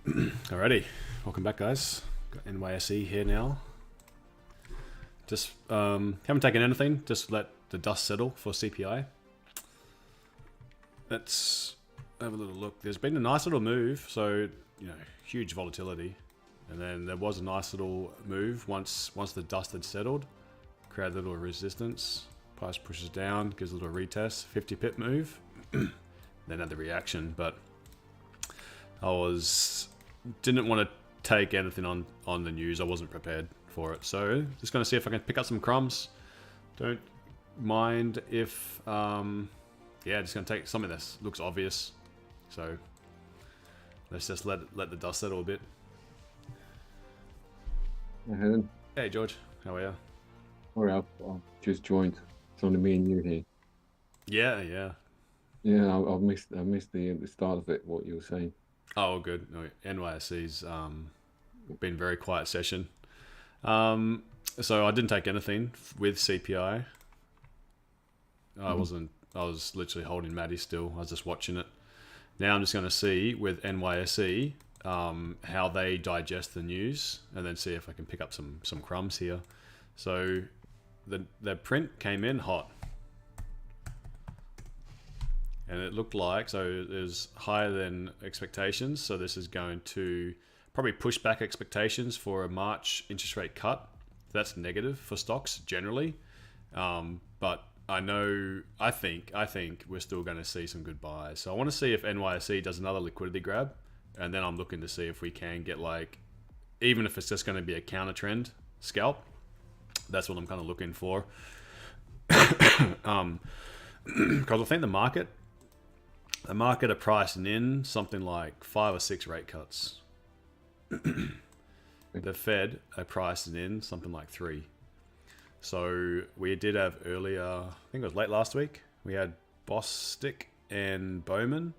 Alrighty, welcome back, guys. Got NYSE here now. Just haven't taken anything. Just let the dust settle for CPI. Let's have a little look. There's been a nice little move, so huge volatility, and then there was a nice little move once the dust had settled. Created a little resistance. Price pushes down, gives a little retest. 50 pip move. Then had the reaction, but I didn't want to take anything on the news. I wasn't prepared for it, so just going to see if I can pick up some crumbs. Don't mind if just going to take something that looks obvious. So let's just let the dust settle a bit. Hey George, how are you? Alright, I've just joined. It's only me and you here. Yeah. Yeah, I missed the start of it. What you were saying. Oh, good. No, NYSE's been a very quiet session. So I didn't take anything with CPI. I was literally holding Maddie still. I was just watching it. Now I'm just going to see with NYSE how they digest the news, and then see if I can pick up some crumbs here. So the print came in hot, and it looked like, so it was higher than expectations. So this is going to probably push back expectations for a March interest rate cut. That's negative for stocks generally, but I think we're still going to see some good buys. So I want to see if NYSE does another liquidity grab, and then I'm looking to see if we can get, like, even if it's just going to be a counter trend scalp. That's what I'm kind of looking for. Because I think the market are pricing in something like 5 or 6 rate cuts. The Fed are pricing in something like 3. So we did have earlier, I think it was late last week, we had Bostic and Bowman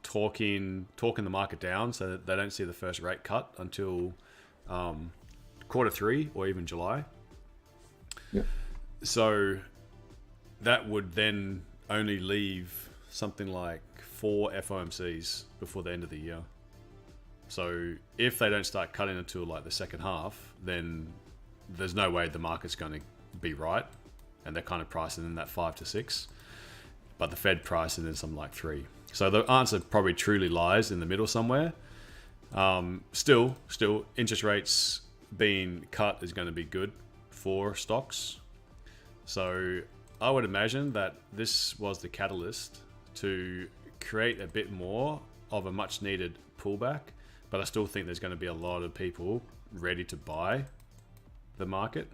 talking the market down so that they don't see the first rate cut until Q3 or even July. Yeah. So that would then only leave something like 4 FOMCs before the end of the year. So if they don't start cutting until like the second half, then there's no way the market's going to be right, and they're kind of pricing in that 5 to 6, but the Fed pricing in something like 3. So the answer probably truly lies in the middle somewhere. Still, interest rates being cut is going to be good for stocks. So I would imagine that this was the catalyst to create a bit more of a much needed pullback, but I still think there's going to be a lot of people ready to buy the market.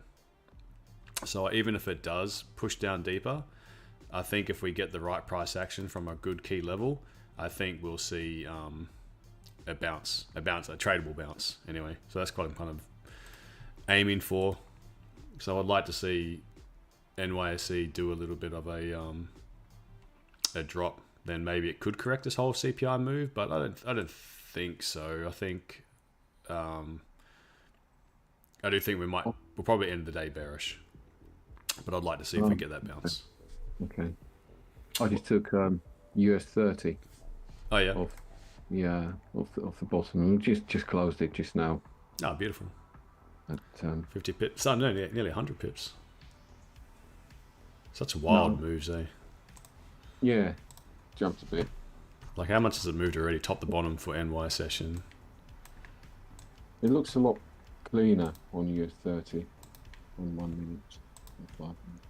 So even if it does push down deeper, I think if we get the right price action from a good key level, I think we'll see a tradable bounce anyway. So that's what I'm kind of aiming for. So I'd like to see NYSE do a little bit of a drop. Then maybe it could correct this whole CPI move, but I don't think so. I think I do think we'll probably end the day bearish, but I'd like to see if we get that bounce. Okay. I just took US 30. Oh yeah. Off the bottom. Just closed it just now. Oh, beautiful. At 50 pips. Oh no, nearly 100 pips. Such wild moves, eh? Yeah, jumped a bit. Like, how much has it moved already, top to bottom, for NY session? It looks a lot cleaner on US 30 on 1 minute. 5 minutes.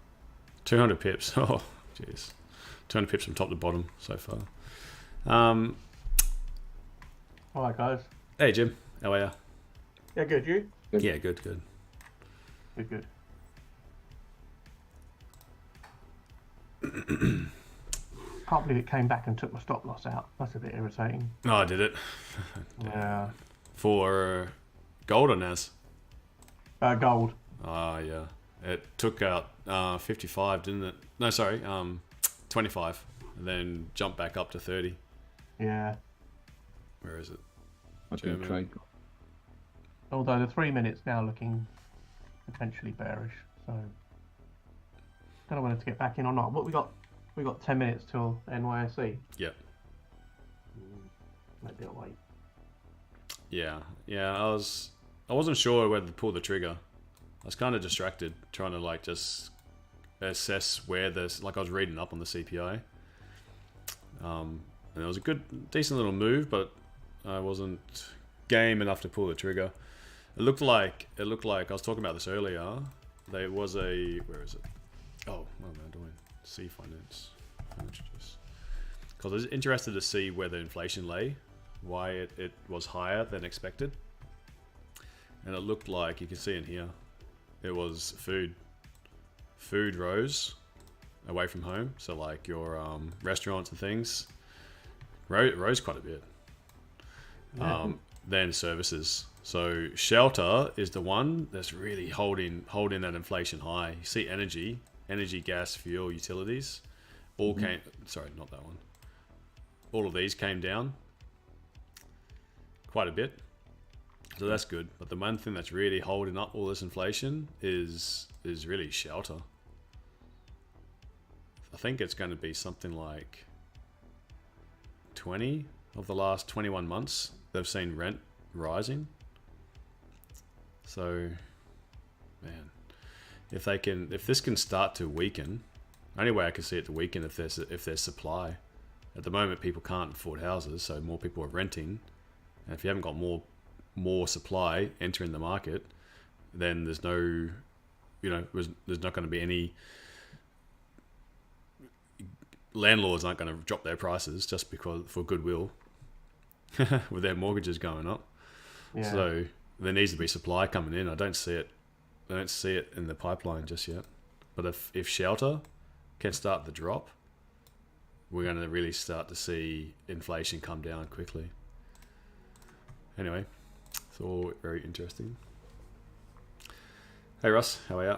200 pips. Oh, jeez. 200 pips from top to bottom so far. Hi guys. Hey Jim, how are you? Yeah, good. You? Yeah, good. Good. Can't believe it came back and took my stop loss out. That's a bit irritating. Oh, I did it. Yeah. For gold or NAS? Gold. Ah, yeah. It took out 55, didn't it? No, sorry, 25, and then jumped back up to 30. Yeah. Where is it? I didn't trade. Although the 3 minutes now looking potentially bearish, so don't know whether to get back in or not. What we got 10 minutes till NYSE. Yep. Maybe I'll wait. Yeah, I wasn't sure whether to pull the trigger. I was kind of distracted trying to like just assess where this, like I was reading up on the CPI. And it was a decent little move, but I wasn't game enough to pull the trigger. It looked like I was talking about this earlier. There was a, where is it? Oh, what am I doing? C finance. Because I was interested to see where the inflation lay, why it was higher than expected. And it looked like, you can see in here, it was food. Food rose away from home. So like your restaurants and things rose quite a bit. Then services. So shelter is the one that's really holding that inflation high. You see energy, gas, fuel, utilities, all came. Sorry, not that one. All of these came down quite a bit, so that's good. But the one thing that's really holding up all this inflation is really shelter. I think it's going to be something like 20 of the last 21 months they've seen rent rising. So, man, if this can start to weaken, only way I can see it to weaken if there's supply. At the moment, people can't afford houses, so more people are renting. And if you haven't got more supply entering the market, then there's no, there's not going to be any. Landlords aren't going to drop their prices just because for goodwill, with their mortgages going up. Yeah. So there needs to be supply coming in. I don't see it in the pipeline just yet. But if shelter can start the drop, we're going to really start to see inflation come down quickly. Anyway, it's all very interesting. Hey Russ, how are you?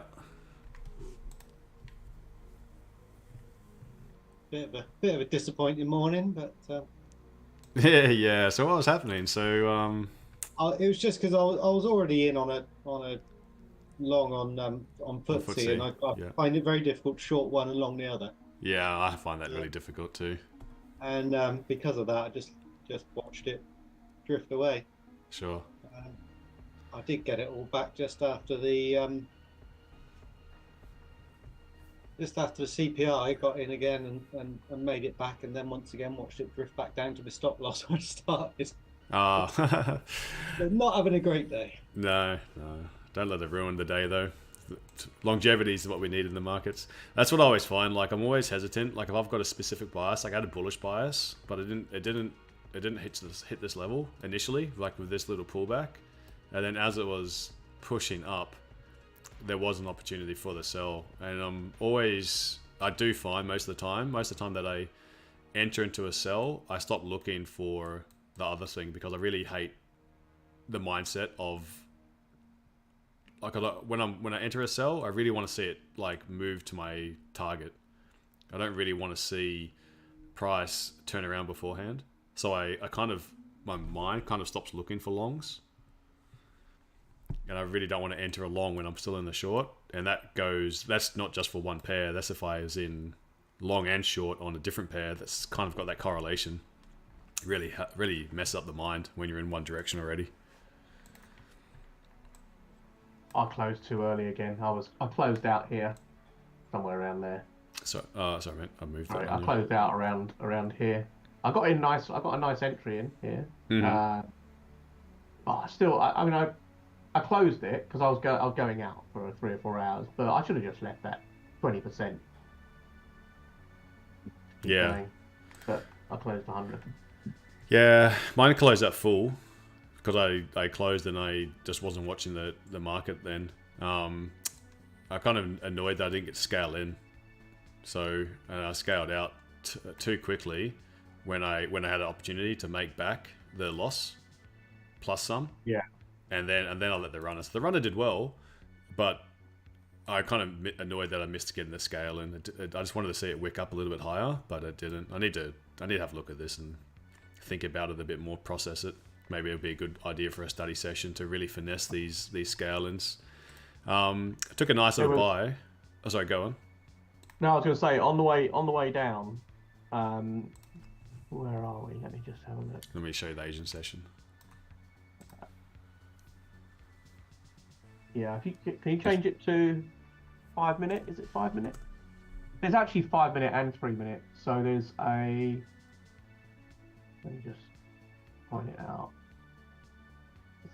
Bit of a disappointing morning, but yeah. So what was happening? So it was just because I was already in on a long on FTSE, and I find it very difficult to short one and long the other. Yeah, I find that really difficult too. And because of that, I just watched it drift away. Sure. I did get it all back just after the CPI got in again and made it back, and then once again watched it drift back down to the stop loss when I started. Not having a great day. No. Don't let it ruin the day though. Longevity is what we need in the markets. That's what I always find. Like I'm always hesitant. Like if I've got a specific bias, like I had a bullish bias, but it didn't hit this level initially, like with this little pullback, and then as it was pushing up, there was an opportunity for the sell. And I do find most of the time that I enter into a sell, I stop looking for the other thing because I really hate the mindset of like when I enter a sell, I really want to see it like move to my target. I don't really want to see price turn around beforehand. So I kind of, my mind kind of stops looking for longs. And I really don't want to enter a long when I'm still in the short. And that's not just for one pair. That's if I was in long and short on a different pair that's kind of got that correlation. Really mess up the mind when you're in one direction already. I closed too early again. I closed out here, somewhere around there. Sorry, mate. I moved. Sorry, I closed out around here. I got a nice entry in here. Mm-hmm. But still, I closed it because I was going out for 3 or 4 hours, but I should have just left that 20%. Yeah. Going. But I closed 100. Yeah, mine closed at full because I closed and I just wasn't watching the market then. I kind of annoyed that I didn't get to scale in, so I scaled out too quickly when I had an opportunity to make back the loss plus some. Yeah. And then I let the runner. So the runner did well, but I kind of annoyed that I missed getting the scale in. I just wanted to see it wick up a little bit higher, but it didn't. I need to have a look at this and think about it a bit more, process it. Maybe it would be a good idea for a study session to really finesse these scale-ins. I took a nice little buy. Oh, sorry, go on. No, I was going to say on the way down. Where are we? Let me just have a look. Let me show you the Asian session. Yeah, if you can you change it to 5 minute? Is it 5 minute? There's actually 5 minute and 3 minute. So there's a. Let me just point it out.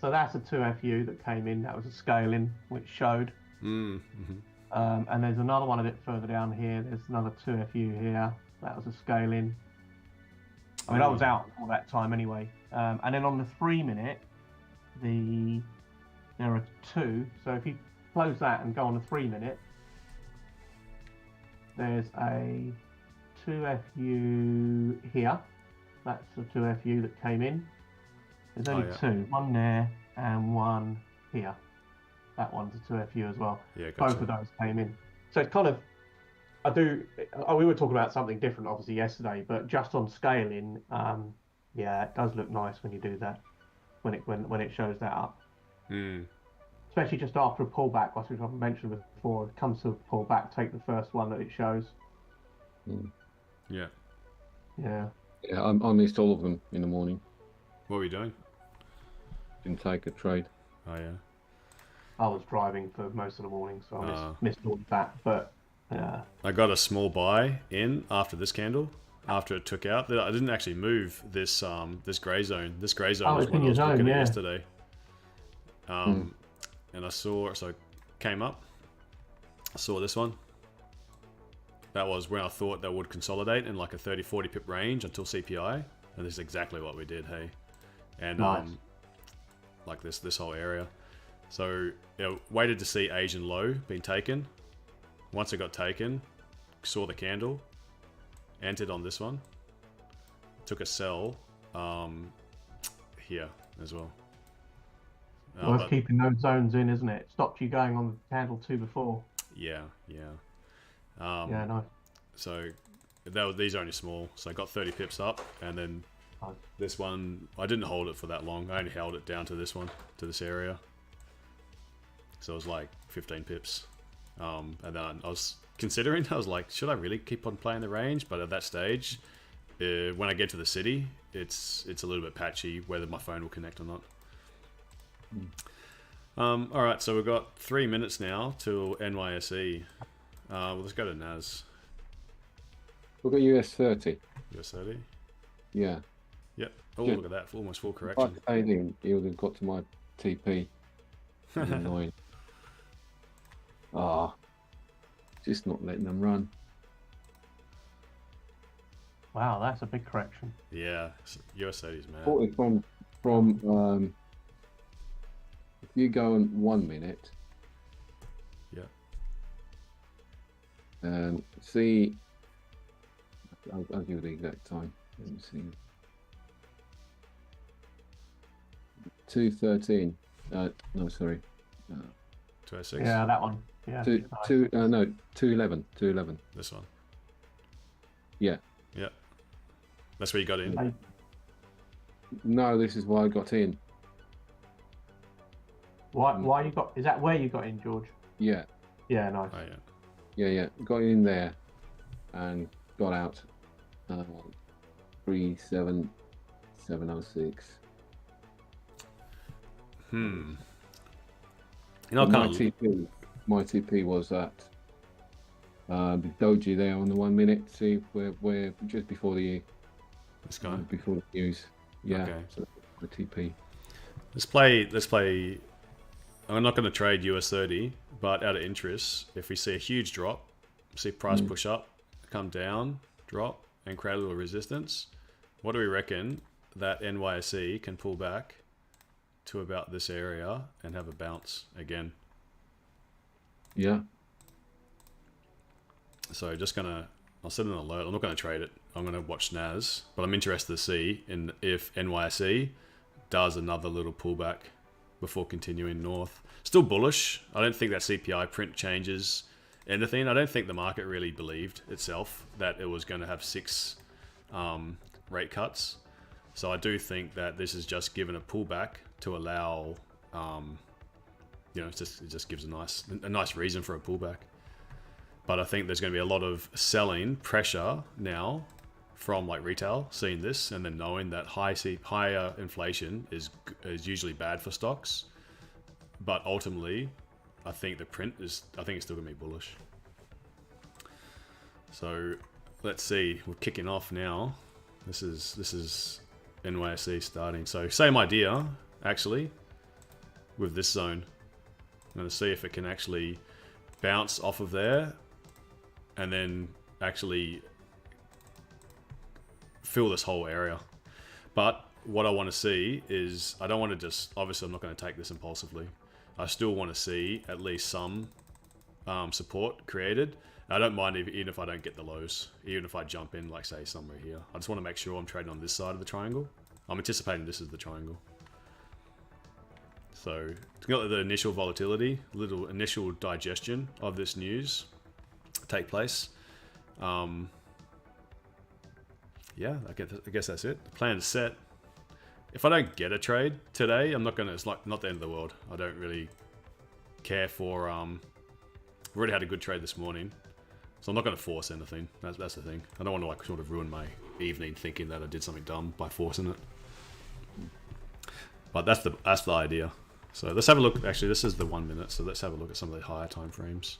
So that's a 2FU that came in. That was a scaling, which showed. And there's another one a bit further down here. There's another 2FU here. That was a scaling. I mean, I was out all that time anyway. And then on the 3 minute, there are two. So if you close that and go on the 3 minute, there's a 2FU here. That's the 2FU that came in. There's only two. One there and one here. That one's a 2FU as well. Yeah, gotcha. Both of those came in. So it's kind of, we were talking about something different obviously yesterday, but just on scaling, yeah, it does look nice when you do that, when it shows that up. Especially just after a pullback, which I've mentioned before, it comes to a pullback, take the first one that it shows. Yeah. Yeah, I missed all of them in the morning. What were you doing? Didn't take a trade. Oh, yeah. I was driving for most of the morning, so I missed all of that. But I got a small buy in after this candle, after it took out. I didn't actually move this this grey zone. This grey zone was when I was looking at yesterday. And I saw, so I came up, I saw this one. That was when I thought that would consolidate in like a 30-40 pip range until CPI, and this is exactly what we did, hey. And nice. Like this whole area. So waited to see Asian low being taken. Once it got taken, saw the candle, entered on this one, took a sell here as well. Worth keeping those zones in, isn't it? Stopped you going on the candle 2 before. Yeah. Yeah, nice. So these are only small. So I got 30 pips up, and then this one, I didn't hold it for that long. I only held it down to this one, to this area. So it was like 15 pips. And then I was considering, I was like, should I really keep on playing the range? But at that stage, when I get to the city, it's a little bit patchy whether my phone will connect or not. All right, so we've got 3 minutes now till NYSE. Well, let's go to NAS. Look at US 30. US 30? Yeah. Yep. Oh, look at that. Almost full correction. If I stayed in, it would have got to my TP. Annoying. Just not letting them run. Wow, that's a big correction. Yeah, US 30's mad. From if you go on 1 minute. Yeah. See, I'll give you the exact time. Let me see. 2:13. No, sorry. 206. Yeah, that one. Yeah. 2:11. 2:11. This one. Yeah. Yeah. That's where you got in. No, this is why I got in. Why you got? Is that where you got in, George? Yeah. Yeah, nice. Oh, yeah. Yeah. Got in there, and got out. 37706. You know, my TP was at the doji there on the 1 minute. See where just before the this guy before the news. Yeah. Okay. So the TP. Let's play. I'm not going to trade US 30, but out of interest, if we see a huge drop, see price push up, come down, drop, and create a little resistance, what do we reckon that NYSE can pull back to about this area and have a bounce again? Yeah. So I'll set an alert. I'm not going to trade it. I'm going to watch NAS, but I'm interested to see if NYSE does another little pullback before continuing north. Still bullish. I don't think that CPI print changes anything. I don't think the market really believed itself that it was going to have 6 rate cuts. So I do think that this is just given a pullback to allow, it just gives a nice reason for a pullback. But I think there's going to be a lot of selling pressure now from like retail, seeing this and then knowing that higher inflation is usually bad for stocks. But ultimately, I think the print is, I think it's still gonna be bullish. So let's see, we're kicking off now. This is NYSE starting. So same idea actually with this zone. I'm going to see if it can actually bounce off of there and then actually fill this whole area. But what I want to see is, I don't want to just, obviously I'm not going to take this impulsively. I still want to see at least some support created. I don't mind even if I don't get the lows, even if I jump in, like say somewhere here. I just want to make sure I'm trading on this side of the triangle. I'm anticipating this is the triangle. So it's got the initial volatility, little initial digestion of this news take place. Yeah, I guess that's it. The plan is set. If I don't get a trade today, I'm not gonna. It's like not the end of the world. I don't really care for. We've already had a good trade this morning, so I'm not gonna force anything. That's the thing. I don't want to like sort of ruin my evening thinking that I did something dumb by forcing it. But that's the idea. So let's have a look. Actually, this is the 1 minute. So let's have a look at some of the higher time frames.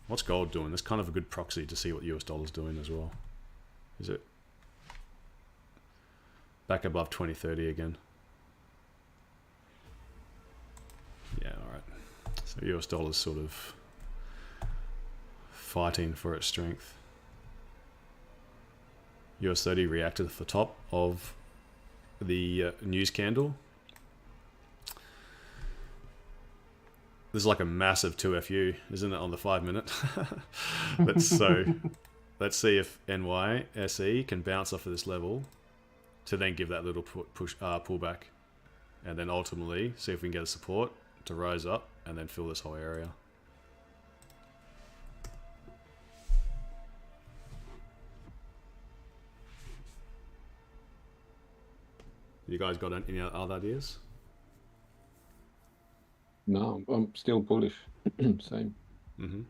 What's gold doing? That's kind of a good proxy to see what US dollar's doing as well. Is it back above 2030 again? Yeah, all right. So US dollar's sort of fighting for its strength. US 30 reacted at the top of the news candle. This is like a massive 2FU, isn't it, on the 5 minute? Let's see if NYSE can bounce off of this level to then give that little pullback, and then ultimately see if we can get a support to rise up and then fill this whole area. You guys got any other ideas? No, I'm still bullish. Same. Mm-hmm.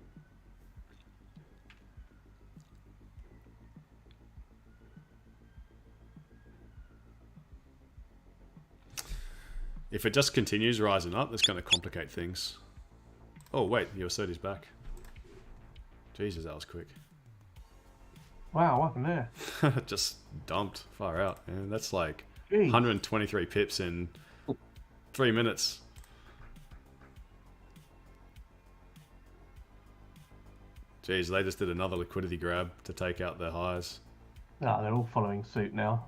If it just continues rising up, that's going to complicate things. Oh wait, your is back. Jesus, that was quick. Wow, what happened there? Just dumped far out, and that's like Jeez. 123 pips in 3 minutes. Jeez, they just did another liquidity grab to take out their highs. No, they're all following suit now.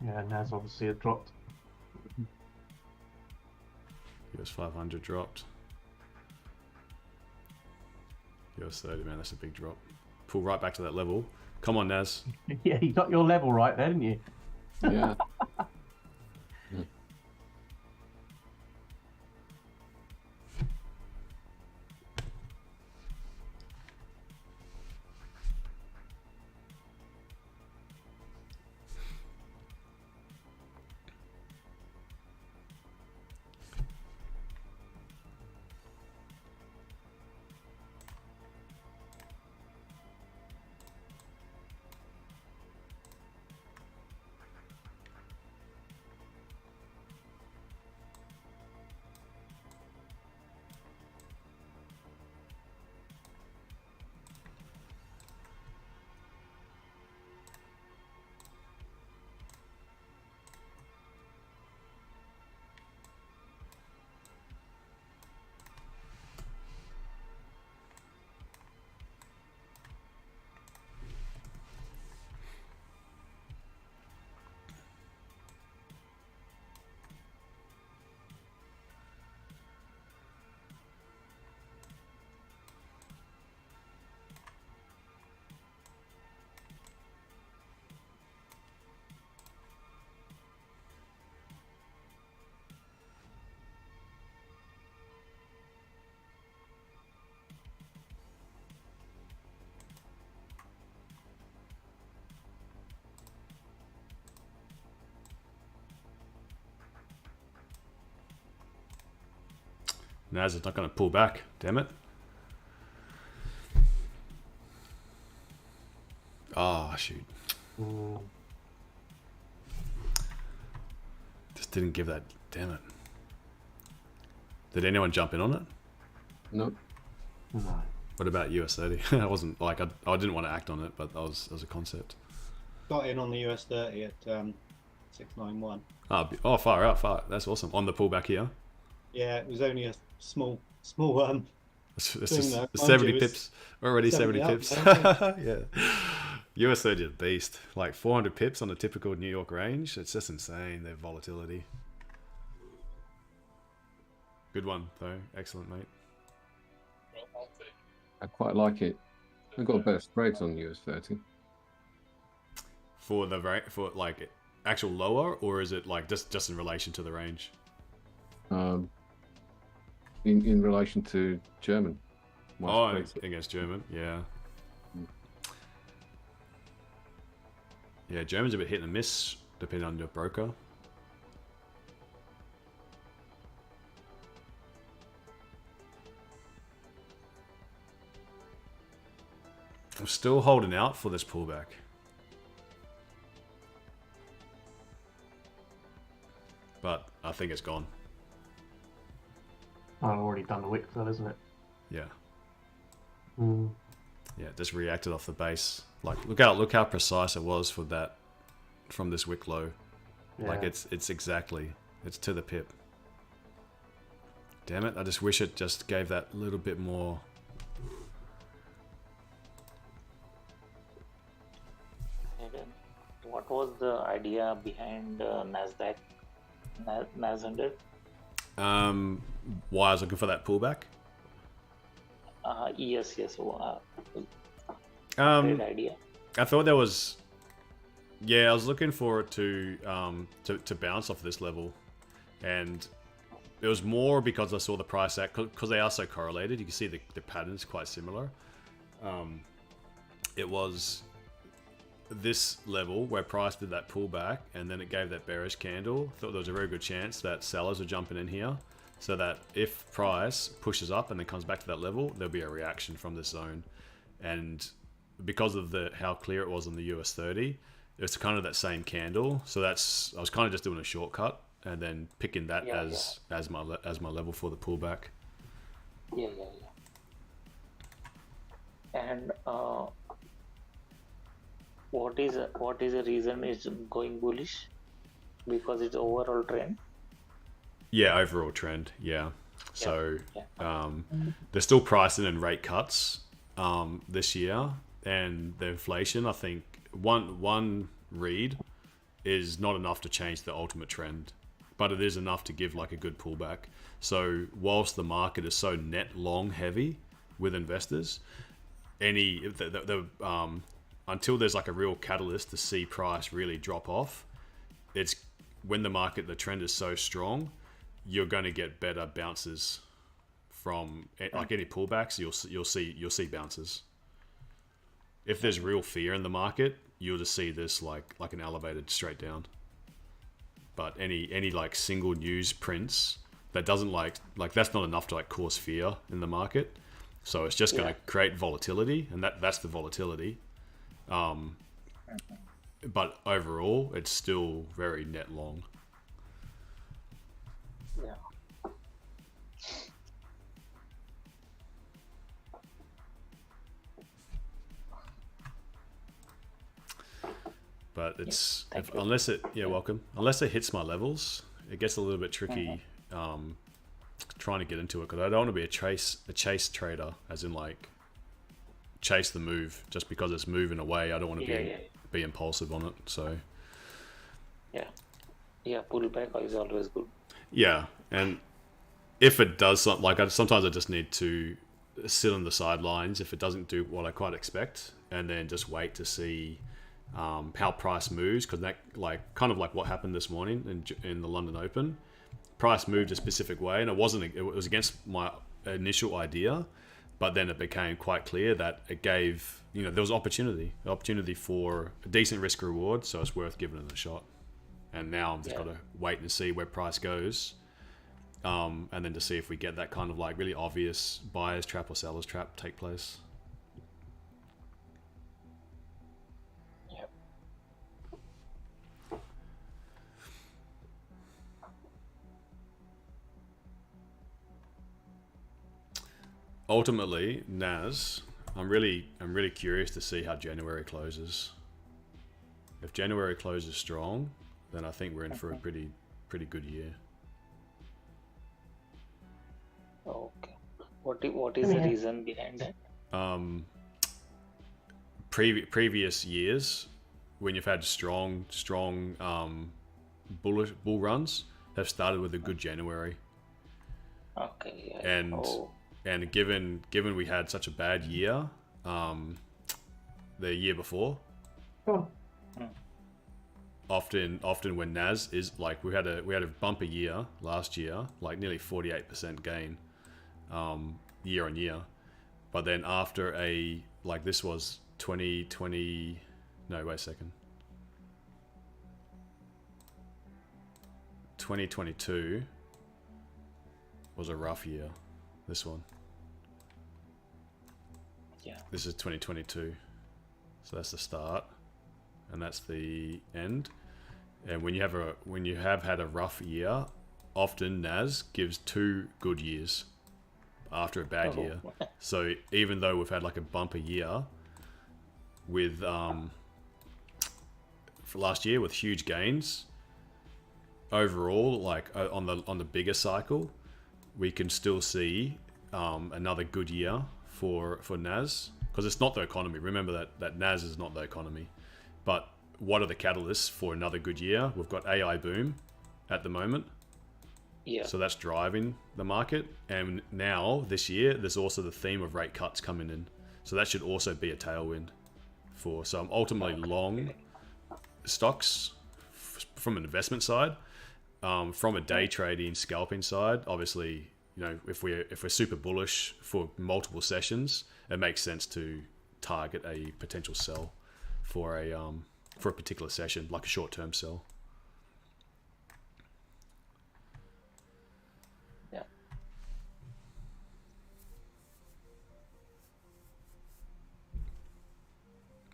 Yeah, NAS obviously had dropped. US 500 dropped. US 30, man, that's a big drop. Pull right back to that level. Come on, Naz. Yeah, you got your level right there, didn't you? Yeah. Naz is not going to pull back, damn it. shoot. Mm. Just didn't give that. Damn it. Did anyone jump in on it? No. No. What about US 30? I wasn't like I didn't want to act on it, but that was as a concept. Got in on the US 30 at 691. Oh, far out. That's awesome. On the pullback here. Yeah, it was only a small It's thing just though. Mind 70 you, it's pips. Already 70 70 pips. up, Yeah. US 30 is a beast. Like 400 pips on a typical New York range. It's just insane, their volatility. Good one, though. Excellent, mate. I quite like it. We've got better spreads on US 30. For like actual lower, or is it like just in relation to the range? In relation to German. Against German, yeah. Yeah, German's a bit hit and miss depending on your broker. I'm still holding out for this pullback. But I think it's gone. I've already done the wick fill, isn't it? Yeah. Mm. Yeah, just reacted off the base. Like look how precise it was for that from this wick low. Yeah. Like it's to the pip. Damn it, I just wish it just gave that little bit more. What was the idea behind Nasdaq? Nas 100? Why I was looking for that pullback? Yes. Great idea. I thought there was. Yeah, I was looking for it to bounce off this level, and it was more because I saw the price act because they are so correlated. You can see the patterns quite similar. It was this level where price did that pullback and then it gave that bearish candle. Thought there was a very good chance that sellers are jumping in here, so that if price pushes up and then comes back to that level, there'll be a reaction from this zone. And because of how clear it was on the US 30, it's kind of that same candle. So I was kind of just doing a shortcut and then picking that as my level for the pullback. Yeah. And what is the reason it's going bullish? Because it's overall trend. Yeah, overall trend. Yeah. So they're still pricing in rate cuts this year, and the inflation. I think one read is not enough to change the ultimate trend, but it is enough to give like a good pullback. So whilst the market is so net long heavy with investors, until there's like a real catalyst to see price really drop off, it's when the trend is so strong, you're going to get better bounces from like any pullbacks. You'll see bounces. If there's real fear in the market, you'll just see this like an elevated straight down. But any like single news prints that doesn't like that's not enough to like cause fear in the market. So it's just going to create volatility, and that's the volatility. But overall, it's still very net long. Yeah. But it's unless it hits my levels, it gets a little bit tricky. Trying to get into it because I don't want to be a chase trader, as in like chase the move just because it's moving away. I don't want to be impulsive on it. So pullback is always good. Yeah, and if it does something like sometimes I just need to sit on the sidelines if it doesn't do what I quite expect, and then just wait to see how price moves, because that kind of like what happened this morning in the London Open. Price moved a specific way, and it was against my initial idea, but then it became quite clear that it gave, there was opportunity for a decent risk reward, so it's worth giving it a shot. And now I'm just got to wait and see where price goes, and then to see if we get that kind of like really obvious buyer's trap or seller's trap take place. Yeah. ultimately, NAS, I'm really curious to see how January closes. If January closes strong, then I think we're in for a pretty good year. Okay. What is the reason behind that? Previous years, when you've had strong bull runs, have started with a good January. Okay. Yeah. And given we had such a bad year, the year before, often when NAS is like, we had a bumper year last year, like nearly 48% gain, year on year. But then after this was 2020, no, wait a second. 2022 was a rough year. This one. Yeah. This is 2022. So that's the start, and that's the end. And when you have had a rough year, often NAS gives 2 good years after a bad year. So even though we've had like a bumper year with for last year with huge gains, overall, like on the bigger cycle, we can still see another good year for NAS, because it's not the economy. Remember that NAS is not the economy. But what are the catalysts for another good year? We've got AI boom at the moment. Yeah. So that's driving the market. And now this year, there's also the theme of rate cuts coming in. So that should also be a tailwind for. So I'm ultimately long stocks from an investment side. From a day trading, scalping side, obviously, if we're super bullish for multiple sessions, it makes sense to target a potential sell for a particular session, like a short-term sell. Yeah.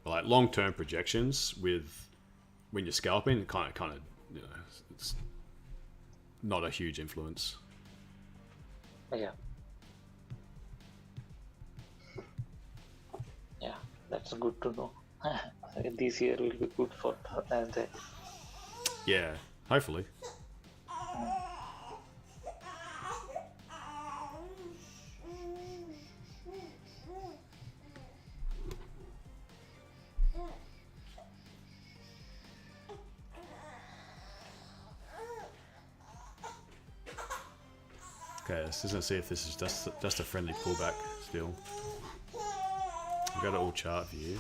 Like long-term projections when you're scalping, kind of, it's not a huge influence. Yeah. Yeah, that's good to know. This year will be good for NASDAQ. Yeah, hopefully. Okay, let's just see if this is just a friendly pullback still. We've got it all chart view.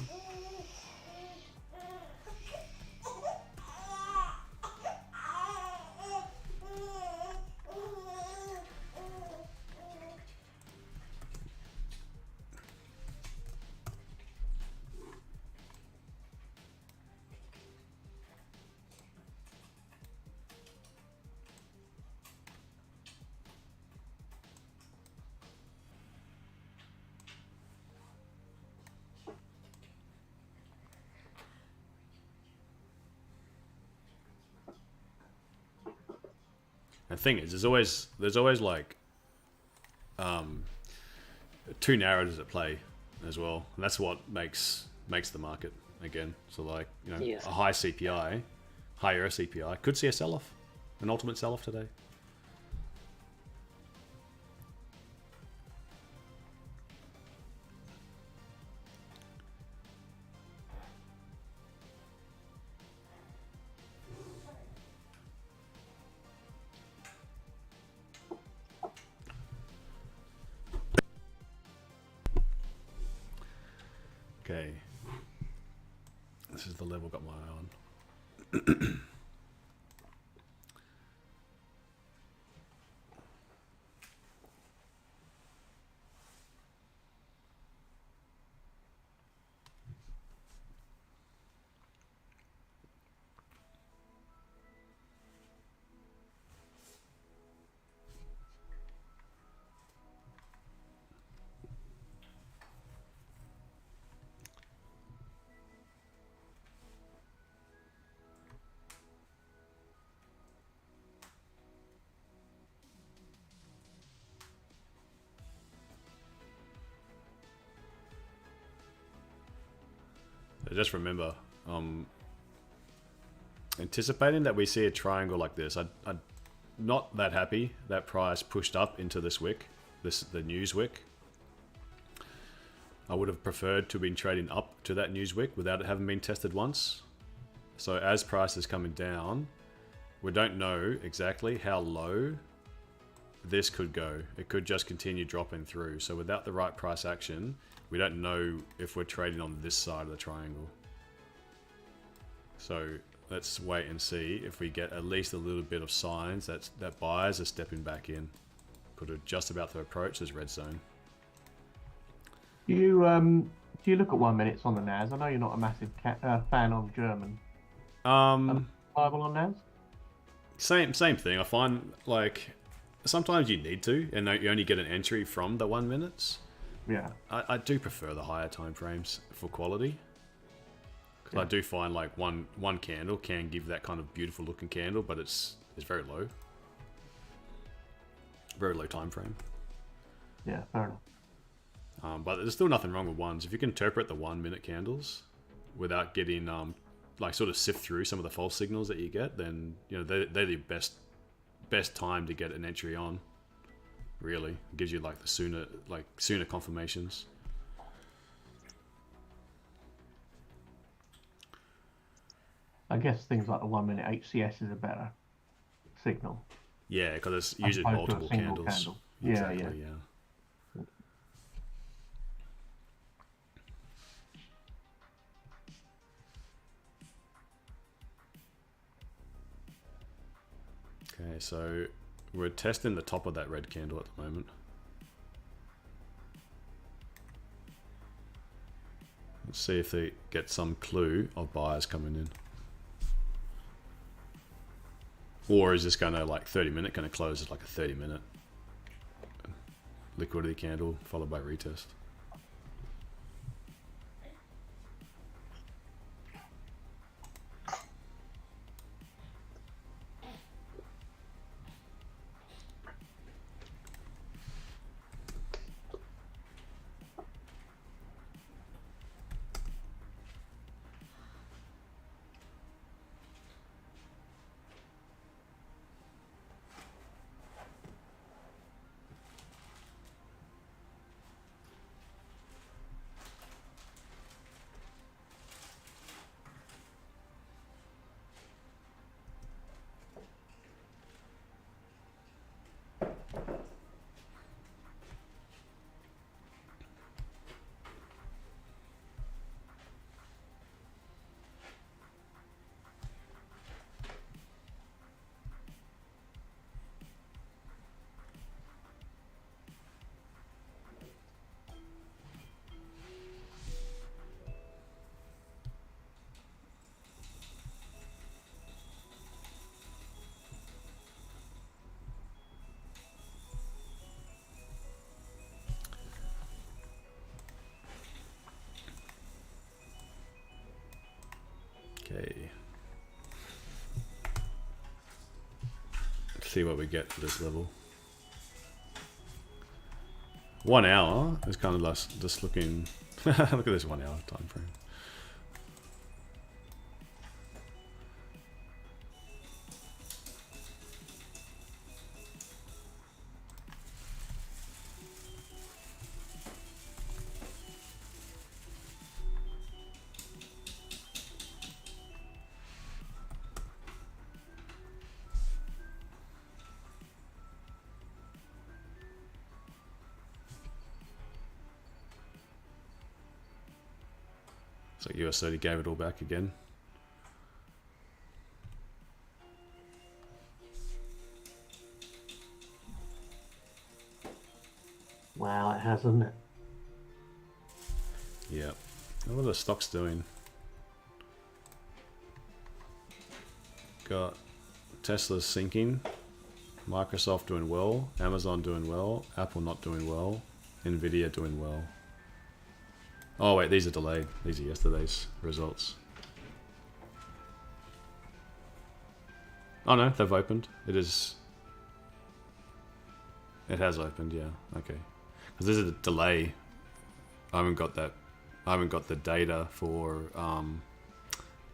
And the thing is, there's always like two narratives at play as well, and that's what makes the market again. So like, Yes. a higher CPI could see a sell-off, an ultimate sell-off today. Okay, this is the level I've got my eye on. just remember, anticipating that we see a triangle like this, I'm not that happy that price pushed up into this wick, the news wick. I would have preferred to have been trading up to that news wick without it having been tested once. So as price is coming down, we don't know exactly how low this could go. It could just continue dropping through. So without the right price action, we don't know if we're trading on this side of the triangle. So let's wait and see if we get at least a little bit of signs that buyers are stepping back in. Could have just about to approach this red zone. Do you look at 1 minutes on the NAS? I know you're not a massive fan of German. Reliable on NAS? Same thing. I find like sometimes you need to, and you only get an entry from the 1 minutes. Yeah. I do prefer the higher time frames for quality. Yeah. I do find like one candle can give that kind of beautiful looking candle, but it's very low. Very low time frame. Yeah, fair enough. But there's still nothing wrong with ones. If you can interpret the 1 minute candles without getting like sort of sift through some of the false signals that you get, then you know they're the best time to get an entry on. Really, it gives you like the sooner confirmations. I guess things like the 1 minute HCS is a better signal. Yeah, because it's usually multiple candles. Candle. Exactly, yeah. Okay, so we're testing the top of that red candle at the moment. Let's see if they get some clue of buyers coming in. Or is this going to like 30-minute going to close as like a 30-minute liquidity candle followed by retest? Okay. Let's see what we get for this level. 1 hour is kind of just looking. Look at this 1 hour time frame. So US30 gave it all back again. Wow, it has, hasn't it? Yeah. What are the stocks doing? Got Tesla's sinking, Microsoft doing well, Amazon doing well, Apple not doing well, Nvidia doing well. Oh wait, these are delayed. These are yesterday's results. Oh no, they've opened. It has opened, yeah. Okay. Because there's a delay. I haven't got that I haven't got the data for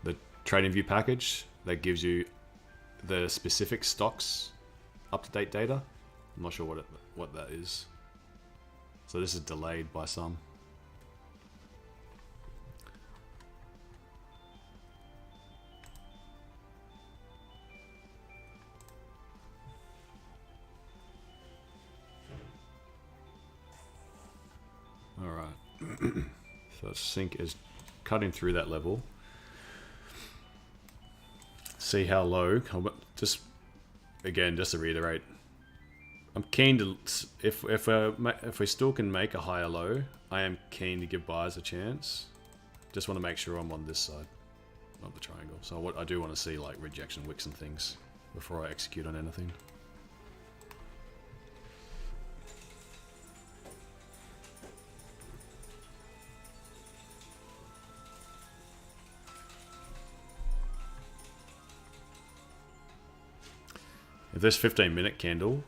the TradingView package that gives you the specific stocks up-to-date data. I'm not sure what that is. So this is delayed by some. All right. So sync is cutting through that level. See how low. Just again, just to reiterate, I'm keen to if we still can make a higher low, I am keen to give buyers a chance. Just want to make sure I'm on this side of the triangle. So what I do want to see like rejection wicks and things before I execute on anything. If this 15-minute candle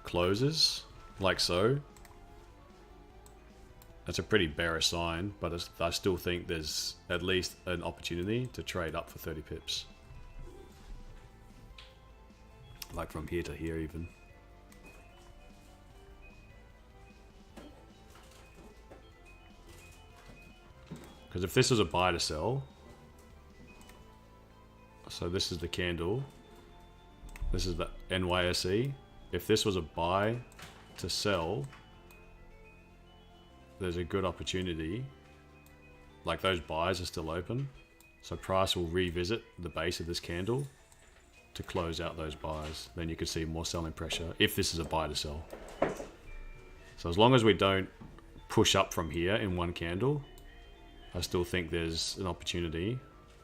closes like so, that's a pretty bearish sign, but I still think there's at least an opportunity to trade up for 30 pips. Like from here to here even. Because if this is a buy to sell, so this is the candle, this is the NYSE. If this was a buy to sell, there's a good opportunity. Like those buys are still open. So price will revisit the base of this candle to close out those buys. Then you could see more selling pressure if this is a buy to sell. So as long as we don't push up from here in one candle, I still think there's an opportunity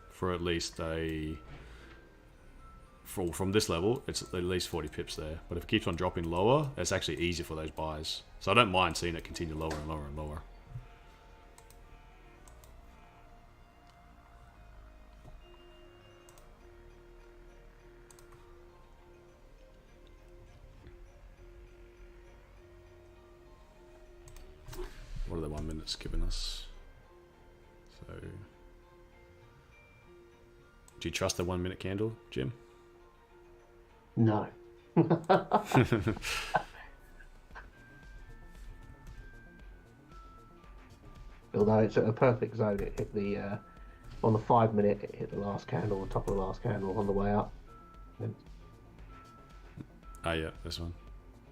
for at least a... From this level, it's at least 40 pips there. But if it keeps on dropping lower, it's actually easier for those buys. So I don't mind seeing it continue lower and lower and lower. What are the 1 minutes giving us? So, do you trust the 1 minute candle, Jim? No. Although it's at a perfect zone, it hit the on the 5 minute, it hit the last candle, on top of the last candle on the way up. Ah, yeah, this one.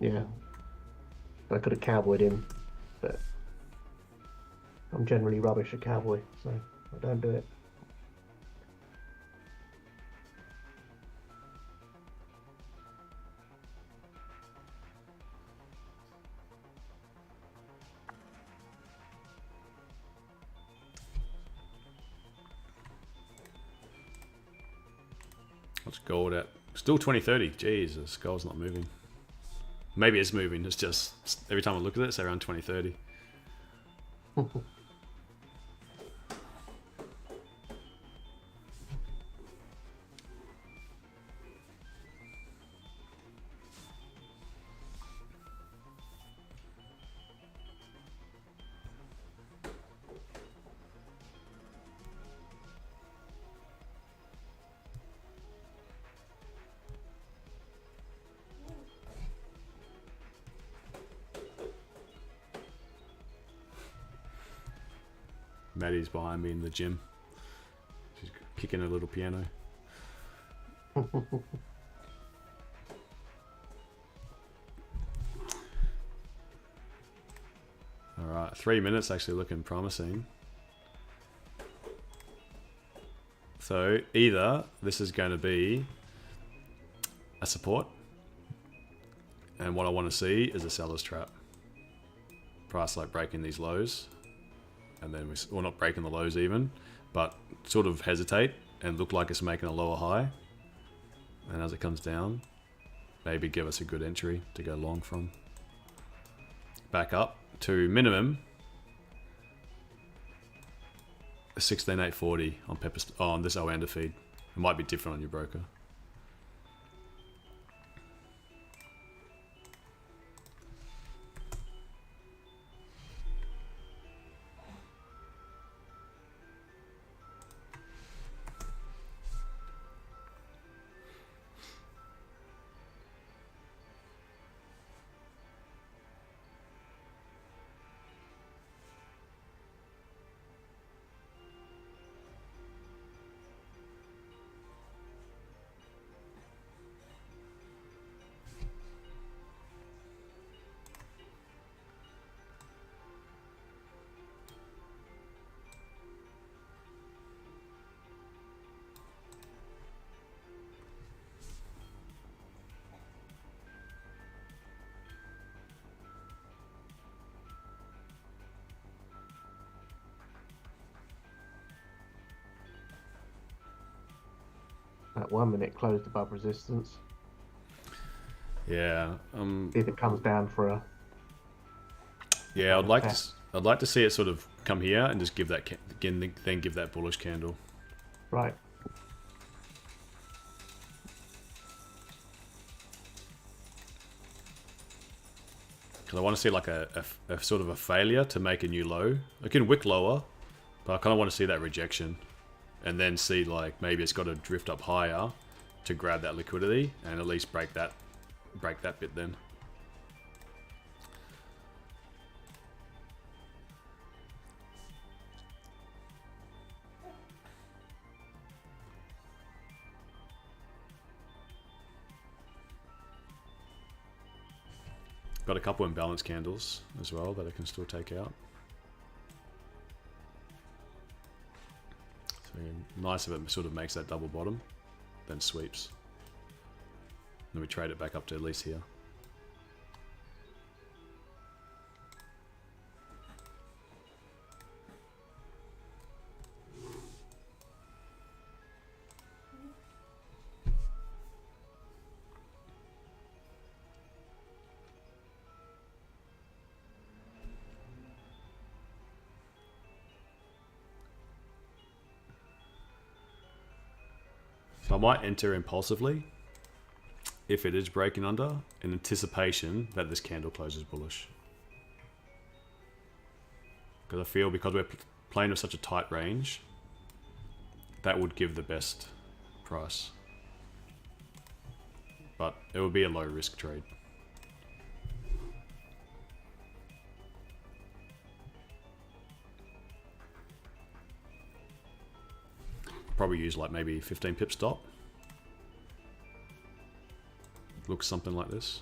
Yeah, I could have cowboyed him, but I'm generally rubbish at cowboy, so I don't do it. What's gold at? Still 2030. Jesus, gold's not moving. Maybe it's moving. It's just every time I look at it, it's around 2030. Maddie's behind me in the gym. She's kicking her little piano. Alright, 3 minutes actually looking promising. So either this is going to be a support, and what I want to see is a seller's trap. Price like breaking these lows, and then we're not breaking the lows even, but sort of hesitate and look like it's making a lower high, and as it comes down, maybe give us a good entry to go long from. Back up to minimum 16,840 on on this Oanda feed. It might be different on your broker. That 1 minute closed above resistance. Yeah. If it comes down for a. Yeah, I'd like to see it sort of come here and just give that then give that bullish candle. Right. Because I want to see like a sort of a failure to make a new low. I can wick lower, but I kind of want to see that rejection. And then see like maybe it's got to drift up higher to grab that liquidity and at least break that bit then. Got a couple imbalanced candles as well that I can still take out. So nice if it sort of makes that double bottom, then sweeps. Then we trade it back up to at least here. So I might enter impulsively if it is breaking under in anticipation that this candle closes bullish. Because I feel because we're playing with such a tight range, that would give the best price. But it would be a low risk trade. Probably use like maybe 15 pip stop. Looks something like this.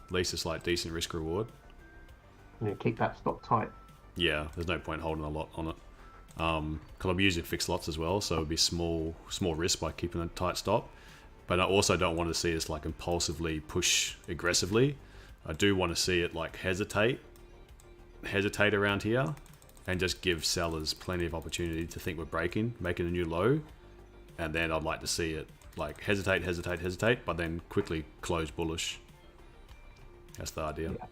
At least it's like decent risk reward. Yeah, keep that stop tight. Yeah, there's no point holding a lot on it. Because I'm using fixed lots as well, so it would be small risk by keeping a tight stop. But I also don't want to see this like impulsively push aggressively. I do want to see it like hesitate around here, and just give sellers plenty of opportunity to think we're breaking, making a new low, and then I'd like to see it like hesitate, but then quickly close bullish. That's the idea. Yeah.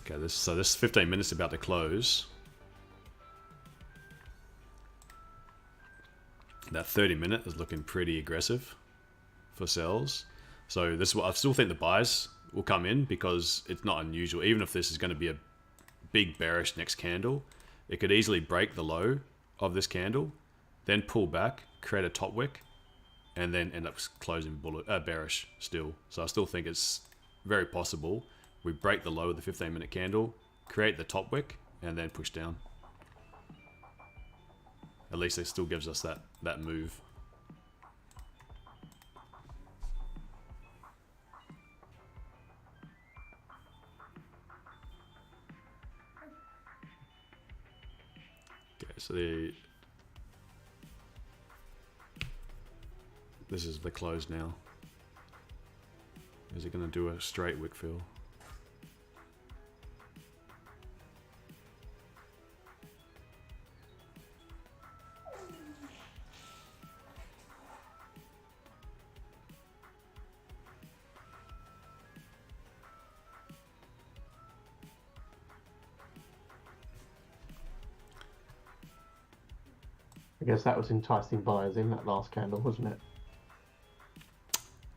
Okay, this 15 minutes about to close. That 30 minute is looking pretty aggressive for sells. So this is what I still think the buys will come in because it's not unusual. Even if this is going to be a big bearish next candle, it could easily break the low of this candle, then pull back, create a top wick, and then end up closing bearish still. So I still think it's very possible we break the low of the 15-minute candle, create the top wick, and then push down. At least it still gives us that move. Okay, so this is the close now. Is it going to do a straight wick fill? I guess that was enticing buyers in that last candle, wasn't it?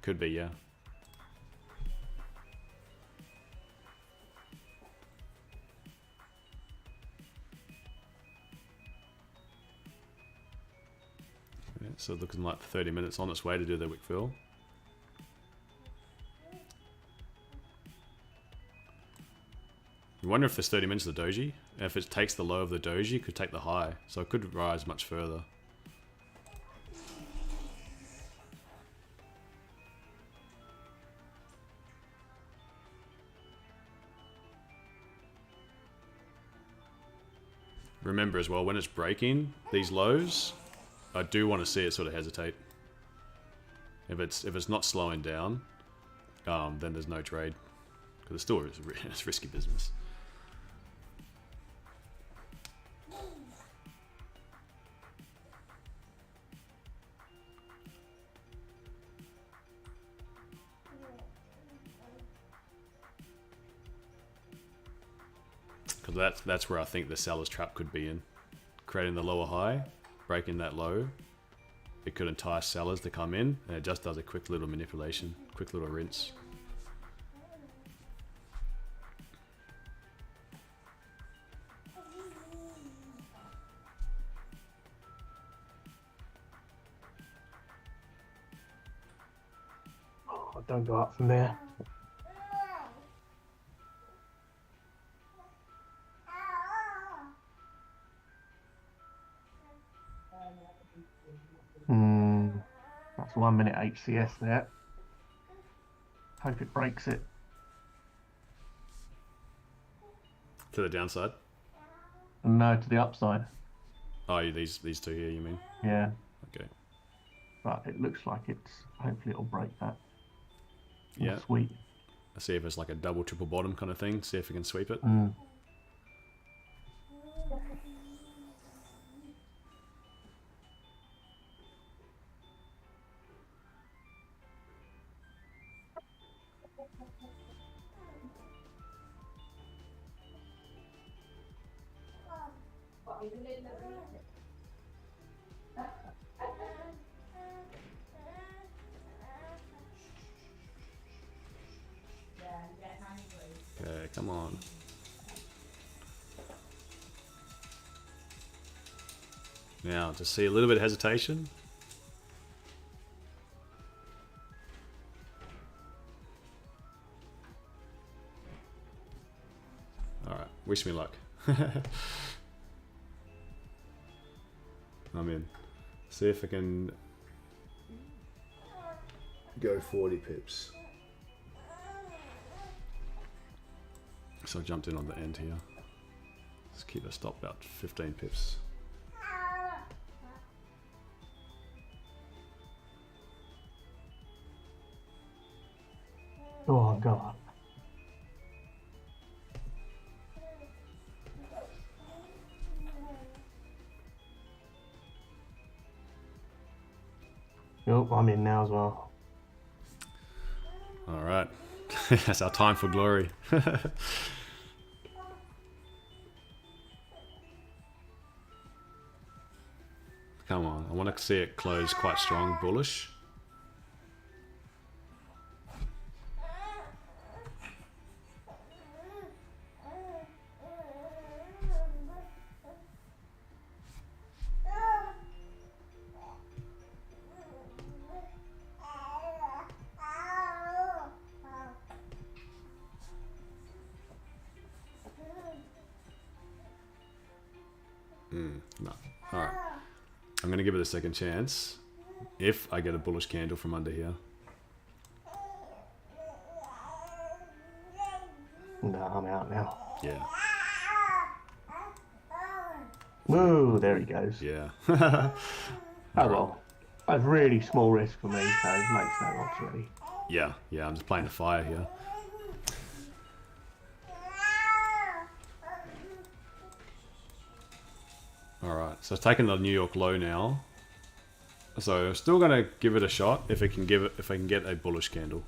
Could be, yeah. Yeah, so looking like 30 minutes on its way to do the wick fill. You wonder if this 30 minutes of the doji, if it takes the low of the doji, it could take the high, so it could rise much further. remember as well, when it's breaking these lows, I do want to see it sort of hesitate. If it's not slowing down, then there's no trade, because it's still it's risky business. Because that's where I think the seller's trap could be in. Creating the lower high, breaking that low, it could entice sellers to come in, and it just does a quick little manipulation, quick little rinse. Oh, don't go up from there. That's 1 minute HCS there. Hope it breaks it. To the downside? No, to the upside. Oh, these two here, you mean? Yeah. Okay. But it looks like it's, hopefully it'll break that. Yeah. Sweet. Let's see if it's like a double, triple bottom kind of thing. See if we can sweep it. Okay, come on. Now, to see a little bit of hesitation. Alright, wish me luck. I'm in. See if I can go 40 pips. So I jumped in on the end here. Let's keep a stop about 15 pips. Oh, go up. Oh, I'm in now as well. All right. That's our time for glory. Come on. I want to see it close quite strong, bullish. No. All right. I'm going to give it a second chance if I get a bullish candle from under here. No, I'm out now. Yeah. Whoa, there he goes. Yeah. Oh well. That's really small risk for me, so it makes no odds really. Yeah, I'm just playing the fire here. Alright, so it's taking the New York low now. So I'm still gonna give it a shot if I can get a bullish candle.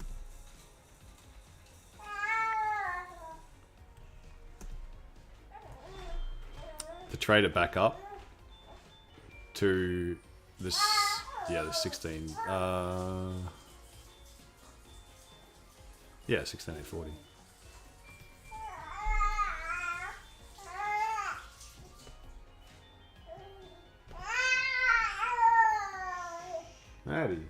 To trade it back up to this, yeah, the 16. Yeah, 16,840. Maddie.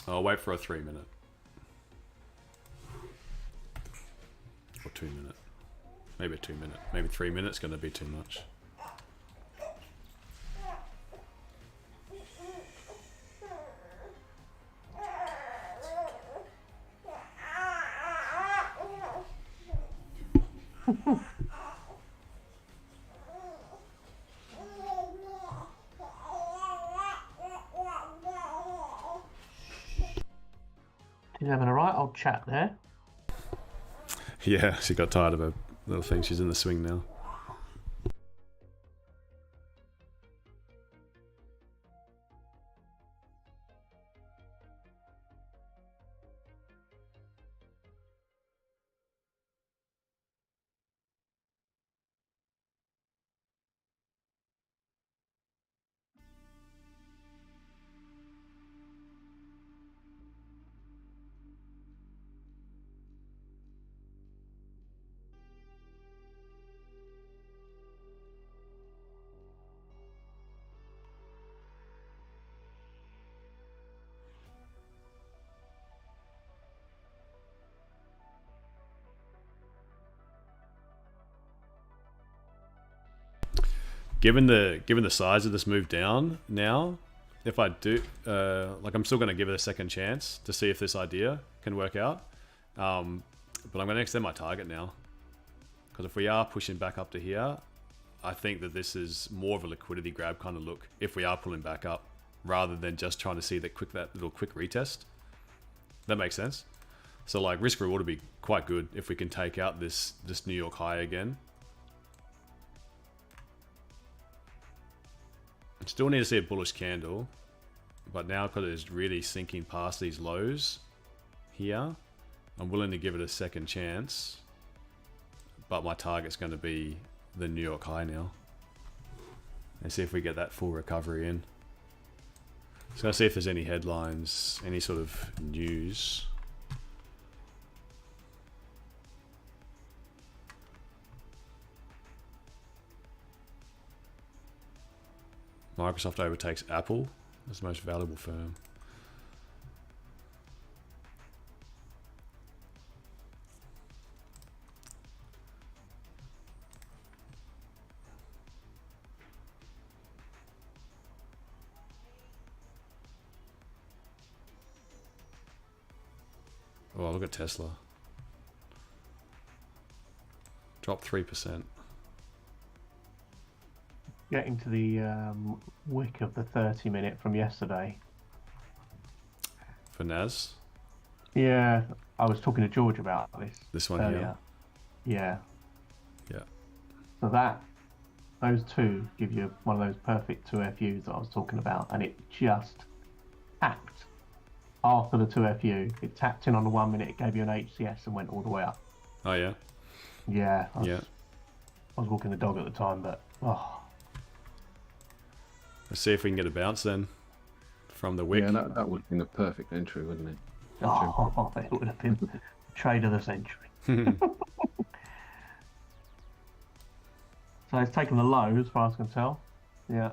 I'll wait for a 3 minute. Or 2 minute. Maybe a 2 minute. Maybe 3 minutes going to be too much. She's having a right old chat there. Yeah, she got tired of her little thing. She's in the swing now. Given the size of this move down now, if I do, like I'm still going to give it a second chance to see if this idea can work out. But I'm going to extend my target now. Because if we are pushing back up to here, I think that this is more of a liquidity grab kind of look if we are pulling back up, rather than just trying to see that little quick retest. That makes sense. So like risk reward would be quite good if we can take out this New York high again. Still need to see a bullish candle, but now because it's really sinking past these lows here, I'm willing to give it a second chance, but my target's going to be the New York high now, and see if we get that full recovery in. So going to see if there's any headlines, any sort of news. Microsoft overtakes Apple as the most valuable firm. Oh, look at Tesla. Dropped 3%. Getting to the wick of the 30-minute from yesterday. For NAS? Yeah, I was talking to George about this. This one earlier. here? Yeah. Yeah. So those two give you one of those perfect 2FUs that I was talking about, and it just tapped after the 2FU. It tapped in on the 1 minute, it gave you an HCS and went all the way up. Oh yeah? Yeah. I was walking the dog at the time, but Let's see if we can get a bounce then from the wick. Yeah, that would have been a perfect entry, wouldn't it? Oh, it would have been trade of the century. So it's taken the low as far as I can tell. Yeah.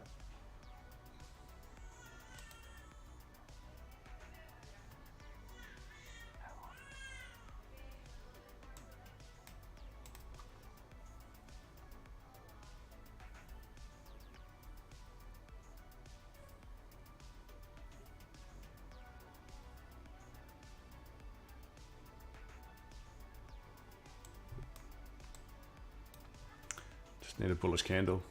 Just need a bullish candle.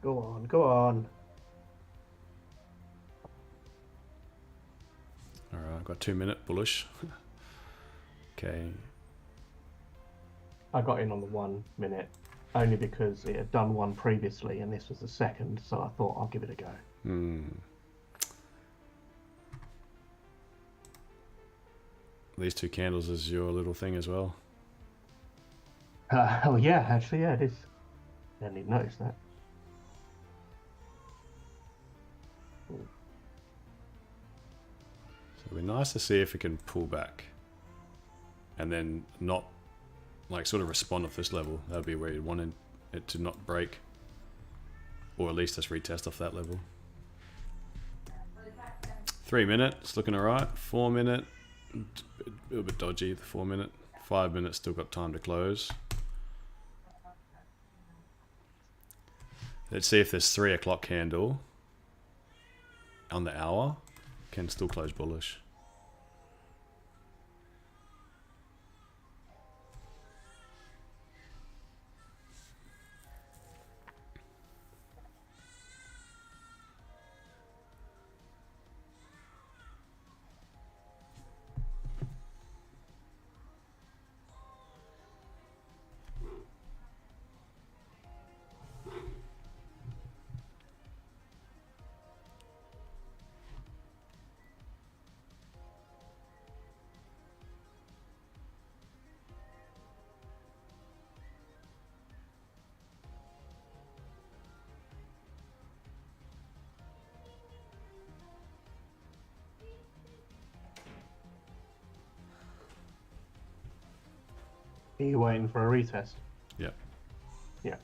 Go on, go on. All right, I've got 2 minute bullish. Okay. I got in on the 1 minute only because it had done one previously and this was the second, so I thought I'll give it a go. These 2 candles is your little thing as well. Oh yeah, actually, yeah, it is. I didn't even notice that. So it'd be nice to see if it can pull back and then not like sort of respond at this level. That'd be where you wanted it to not break, or at least just retest off that level. 3 minutes looking alright. 4 minute, a little bit dodgy. The 4 minute. 5 minutes still got time to close. Let's see if this 3 o'clock candle on the hour can still close bullish. Are you waiting for a retest? Yep. Yeah.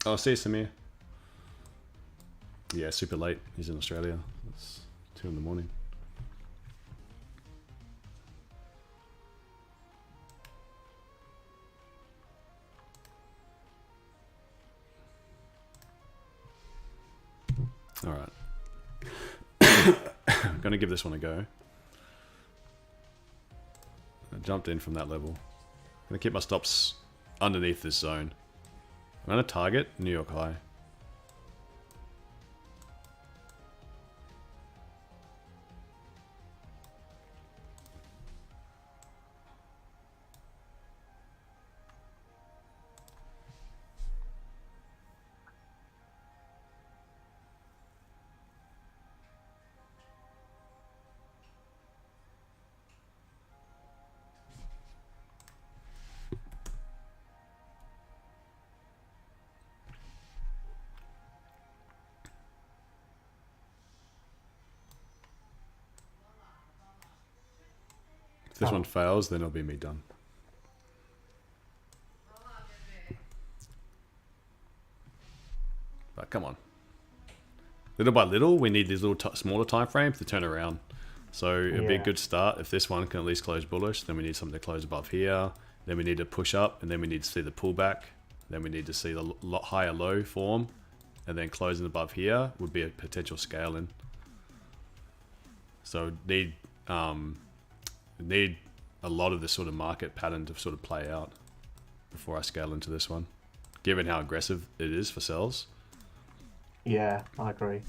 Oh, see you, Samir. Yeah, super late. He's in Australia. It's 2 in the morning. All right. I'm going to give this one a go. I jumped in from that level. I'm going to keep my stops underneath this zone. I'm going to target New York high. If this one fails, then it'll be me done. But come on. Little by little, we need these little smaller time frames to turn around. So it'd be a good start. If this one can at least close bullish, then we need something to close above here. Then we need to push up, and then we need to see the pullback. Then we need to see the lot higher low form. And then closing above here would be a potential scale in. So need a lot of this sort of market pattern to sort of play out before I scale into this one, given how aggressive it is for sells. Yeah, I agree.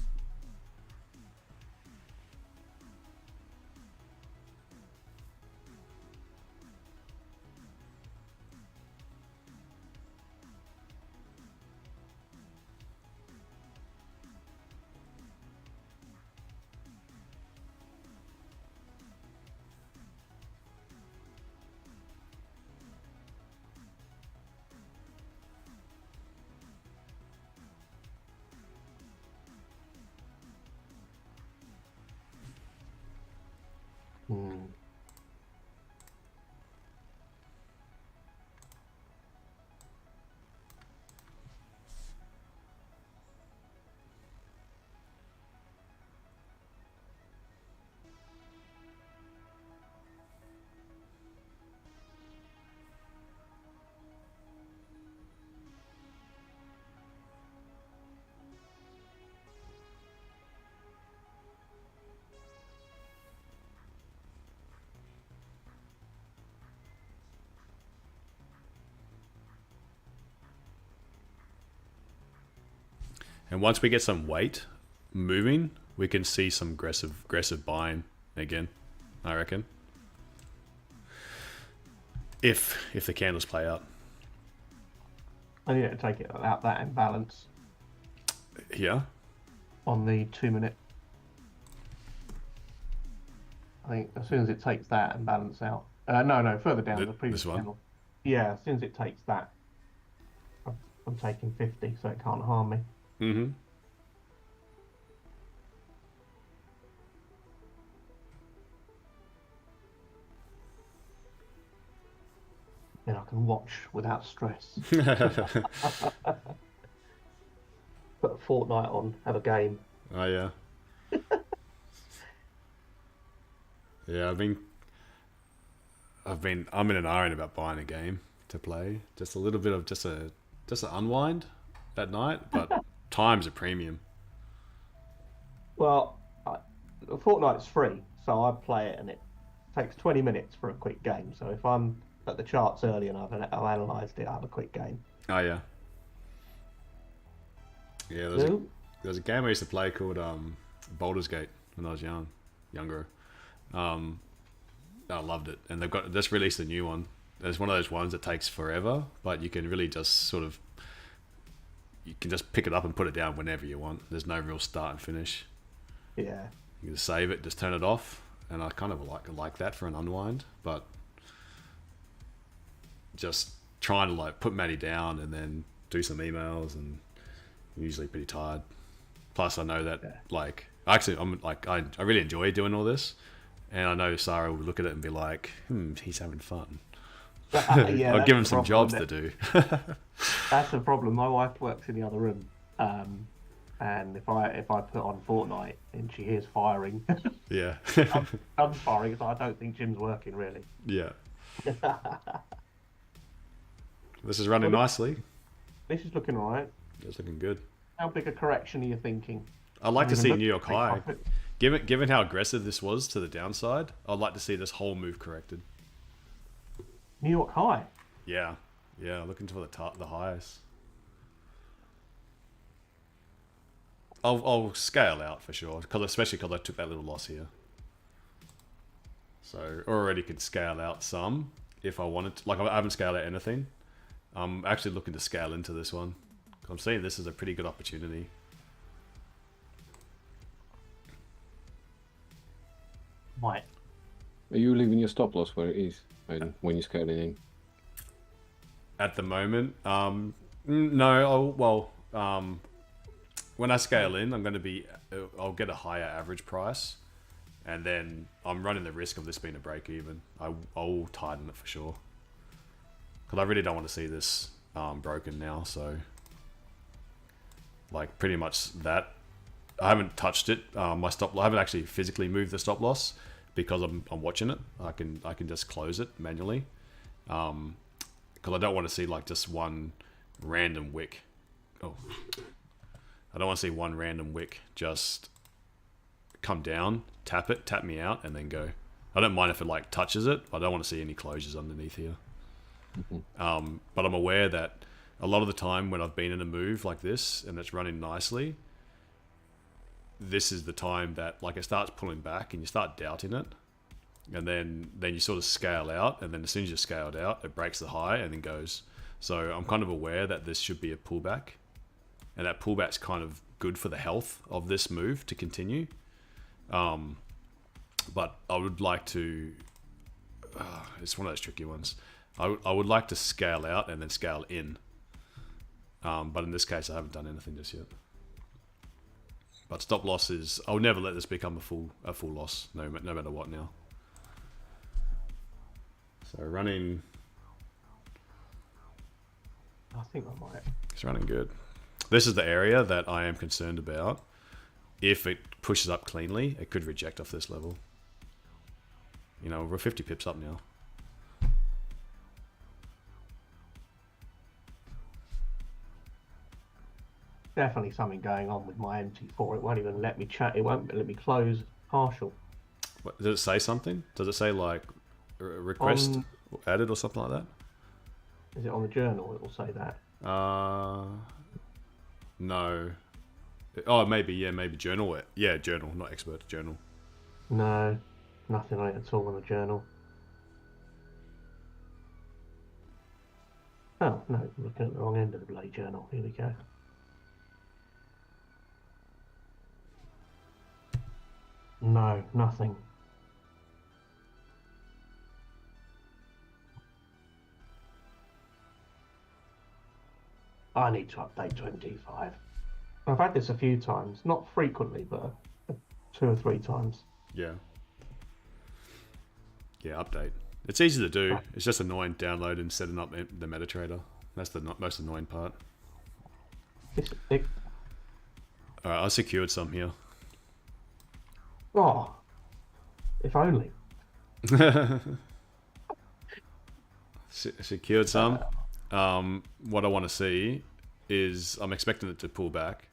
And once we get some weight moving, we can see some aggressive buying again, I reckon. If the candles play out. I need to take it out that imbalance. Yeah. On the 2 minute. I think as soon as it takes that and balance out. No, further down the previous one. channel. Yeah, as soon as it takes that, I'm taking 50, so it can't harm me. Mm-hmm. Then I can watch without stress. Put a fortnight on, have a game. Oh yeah. Yeah, I'm in an iron about buying a game to play. Just a little bit of just an unwind that night, but time's a premium. Well, a fortnight's free, so I play it, and it takes 20 minutes for a quick game. So if I'm at the charts early and I've analysed it, I have a quick game. Oh yeah. Yeah, there's a game I used to play called Baldur's Gate when I was younger. I loved it, and they've just released a new one. It's one of those ones that takes forever, but you can really just you can just pick it up and put it down whenever you want. There's no real start and finish. Yeah. You can just save it, just turn it off, and I kind of like that for an unwind, but just trying to put Maddie down and then do some emails, and I'm usually pretty tired. Plus I know that I really enjoy doing all this, and I know Sarah will look at it and be like, he's having fun. Yeah, I'll give him some jobs to do. That's the problem. My wife works in the other room, and if I put on Fortnite and she hears firing, yeah, I'm firing, so I don't think Jim's working really. Yeah. This is running nicely. This is looking alright. It's looking good. How big a correction are you thinking? I'd like to see New York high. Given how aggressive this was to the downside, I'd like to see this whole move corrected. New York high? Yeah. Looking for the highs. I'll scale out for sure, especially because I took that little loss here. So already could scale out some if I wanted to. I haven't scaled out anything. I'm actually looking to scale into this one. I'm seeing this as a pretty good opportunity. Right. Are you leaving your stop loss where it is when you're scaling in? At the moment, no. When I scale in, I'll get a higher average price, and then I'm running the risk of this being a break even. I'll tighten it for sure, because I really don't want to see this broken now. So, pretty much that. I haven't touched it. I haven't actually physically moved the stop loss because I'm watching it. I can just close it manually, because I don't want to see just one random wick. Oh, I don't want to see one random wick just come down, tap me out, and then go. I don't mind if it touches it. I don't want to see any closures underneath here. Mm-hmm. But I'm aware that a lot of the time when I've been in a move like this and it's running nicely, this is the time that it starts pulling back and you start doubting it, and then you sort of scale out, and then as soon as you're scaled out, it breaks the high and then goes. So I'm kind of aware that this should be a pullback, and that pullback's kind of good for the health of this move to continue. But I would like to, it's one of those tricky ones. I would like to scale out and then scale in. But in this case, I haven't done anything just yet. But stop loss is, I'll never let this become a full loss, no matter what now. So running, I think I might. It's running good. This is the area that I am concerned about. If it pushes up cleanly, it could reject off this level. We're 50 pips up now. Definitely something going on with my MT4. It won't even let me chat. It won't let me close partial. What, does it say something? Does it say request added or something like that? Is it on the journal? It will say that. No. Oh, maybe journal it. Yeah, journal, not expert, journal. No, nothing on it at all on the journal. Oh, no, I'm looking at the wrong end of the bloody journal. Here we go. No, nothing. I need to update 25. I've had this a few times, not frequently, but 2 or 3 times. Yeah. Yeah, update. It's easy to do. It's just annoying download and setting up the MetaTrader. That's the most annoying part. Alright, I secured some here. Oh, if only. Secured some. What I want to see is I'm expecting it to pull back.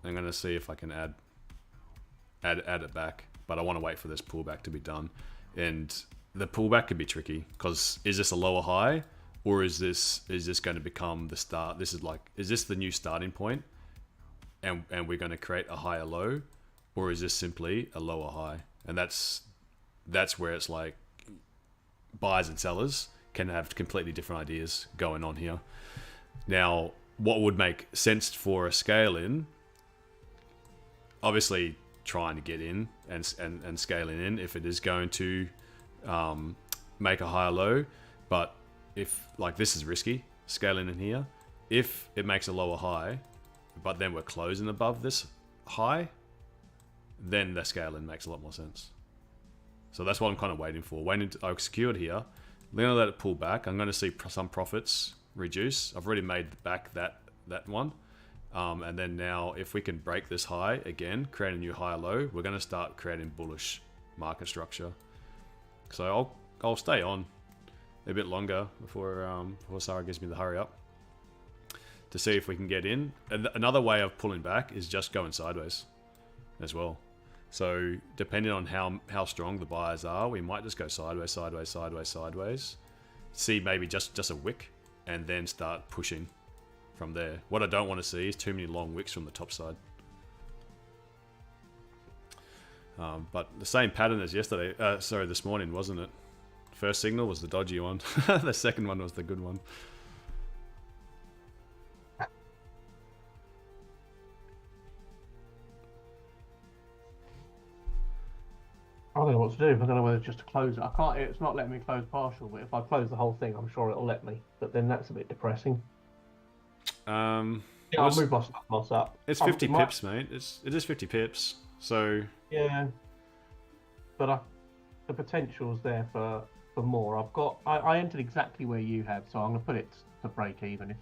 I'm going to see if I can add it back, but I want to wait for this pullback to be done. And the pullback could be tricky because is this a lower high, or is this going to become the start? Is this the new starting point, and we're going to create a higher low, or is this simply a lower high? And that's where it's like buyers and sellers can have completely different ideas going on here. Now, what would make sense for a scale in? Obviously, trying to get in and scaling in if it is going to make a higher low. But if, like, this is risky, scaling in here. If it makes a lower high, but then we're closing above this high, then the scaling makes a lot more sense. So that's what I'm kind of waiting for. I've secured here. I'm going to let it pull back. I'm going to see some profits reduce. I've already made back that one. And then now, if we can break this high again, create a new higher low, we're going to start creating bullish market structure. So I'll stay on a bit longer before Sarah gives me the hurry up to see if we can get in. And another way of pulling back is just going sideways as well. So depending on how strong the buyers are, we might just go sideways, sideways, sideways, sideways. See maybe just a wick, and then start pushing from there. What I don't want to see is too many long wicks from the top side. But the same pattern as yesterday. This morning, wasn't it? First signal was the dodgy one. The second one was the good one. I don't know what to do. I don't know whether just to close it. I can't. It's not letting me close partial, but if I close the whole thing, I'm sure it'll let me. But then that's a bit depressing. I'll move my stop loss up. It's 50 pips, mate. It is 50 pips. So yeah, but the potential's there for more. I entered exactly where you have, so I'm gonna put it to break even. It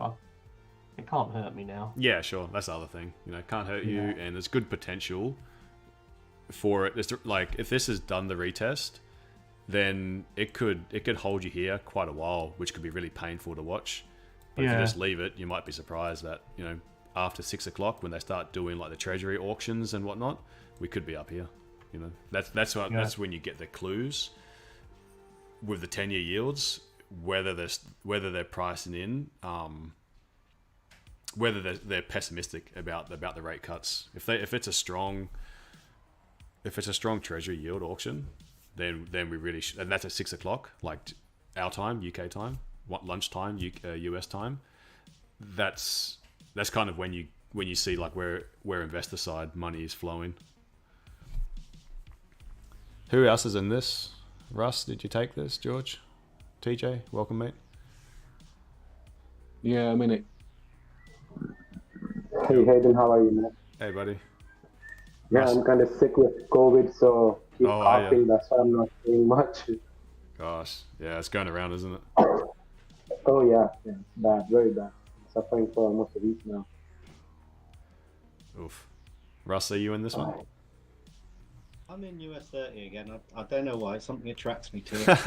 can't hurt me now. Yeah, sure. That's the other thing. Can't hurt you, and there's good potential for it. It's like if this has done the retest, then it could hold you here quite a while, which could be really painful to watch. But if you just leave it, you might be surprised that after 6 o'clock when they start doing like the treasury auctions and whatnot, we could be up here. That's when you get the clues with the 10-year yields, whether they're pricing in, whether they're pessimistic about the rate cuts. If it's a strong treasury yield auction, then we really should, and that's at 6 o'clock, like our time, UK time, lunchtime, US time. That's kind of when you see like where investor side money is flowing. Who else is in this? Russ, did you take this? George, TJ, welcome, mate. Yeah, I'm in it. Hey Hayden, how are you, man? Hey, buddy. Yeah, Russ. I'm kind of sick with COVID, so keep coughing. That's why I'm not saying much. Gosh, yeah, it's going around, isn't it? Oh yeah, it's bad, very bad. I'm suffering for almost a week now. Oof. Russ, are you in this one? I'm in US 30 again. I don't know why. Something attracts me to it.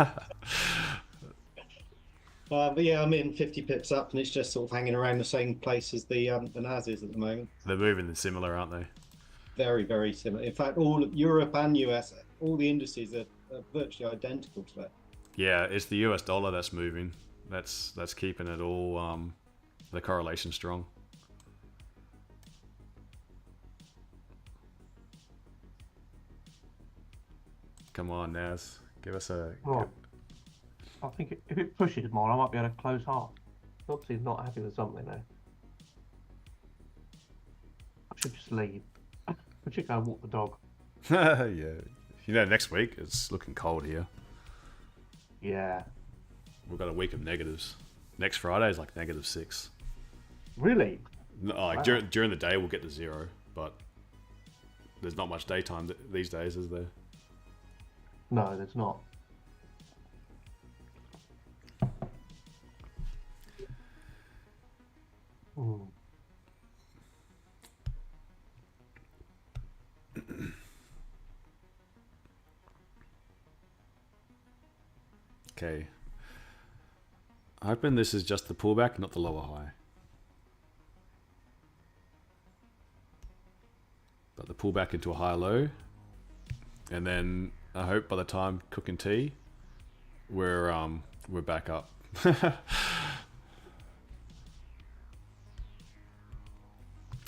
But yeah, I'm in 50 pips up, and it's just sort of hanging around the same place as the NAS is at the moment. They're moving similar, aren't they? Very, very similar. In fact, all Europe and US, all the indices are virtually identical today. Yeah, it's the US dollar that's moving. That's keeping it all the correlation strong. Come on, Naz. Give us a... Right. I think if it pushes more, I might be able to close half. Obviously not happy with something there. I should just leave. I should go and walk the dog. Yeah. You know, next week it's looking cold here. Yeah. We've got a week of negatives. Next Friday is like -6. Really? No, like Wow. during the day we'll get to 0, but there's not much daytime these days, is there? No, there's not. Mm. Okay. Hoping this is just the pullback, not the lower high. But the pullback into a high low, and then I hope by the time cooking tea, we're back up.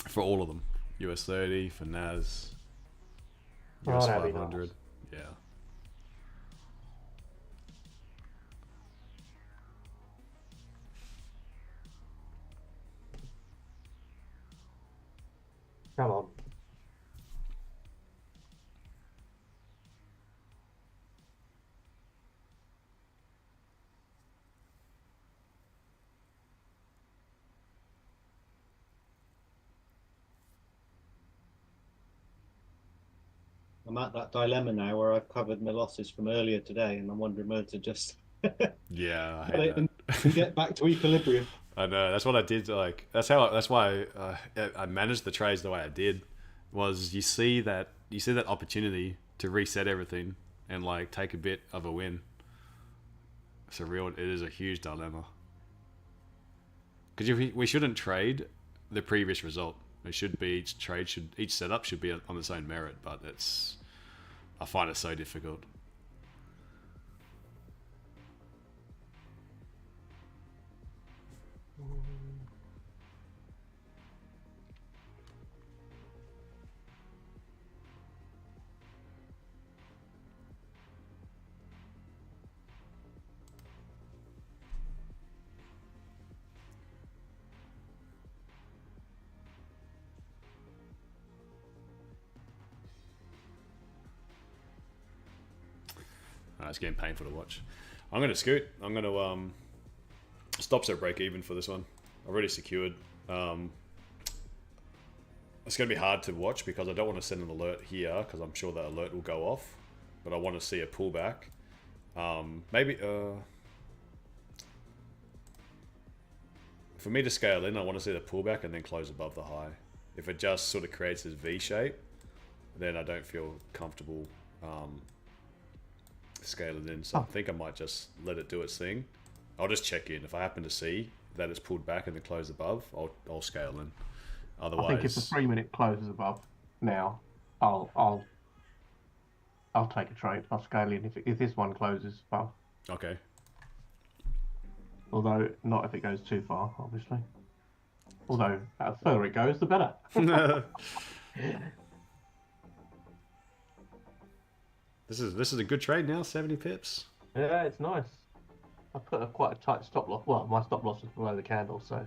For all of them, US 30 for NAS, US 500, yeah. Come on. I'm at that dilemma now where I've covered my losses from earlier today, and I'm wondering whether to just Yeah, I hate that. and get back to equilibrium. I know, that's what I did. Like that's why I managed the trades the way I did. Was you see that opportunity to reset everything and like take a bit of a win. It is a huge dilemma. Because we shouldn't trade the previous result. It should be each setup should be on its own merit, but I find it so difficult. It's getting painful to watch. I'm going to scoot. I'm going to stops at break even for this one. I've already secured. It's going to be hard to watch because I don't want to send an alert here because I'm sure that alert will go off. But I want to see a pullback. Maybe for me to scale in, I want to see the pullback and then close above the high. If it just sort of creates this V shape, then I don't feel comfortable scaling in. So I think I might just let it do its thing. I'll just check in. If I happen to see that it's pulled back and then closed above, I'll scale in. Otherwise, I think if the 3-minute closes above now, I'll take a trade. I'll scale in if this one closes above. Okay. Although not if it goes too far, obviously. Although the further it goes, the better. This is a good trade now. 70 pips. Yeah, it's nice. I put quite a tight stop loss. Well, my stop loss was below the candle, so.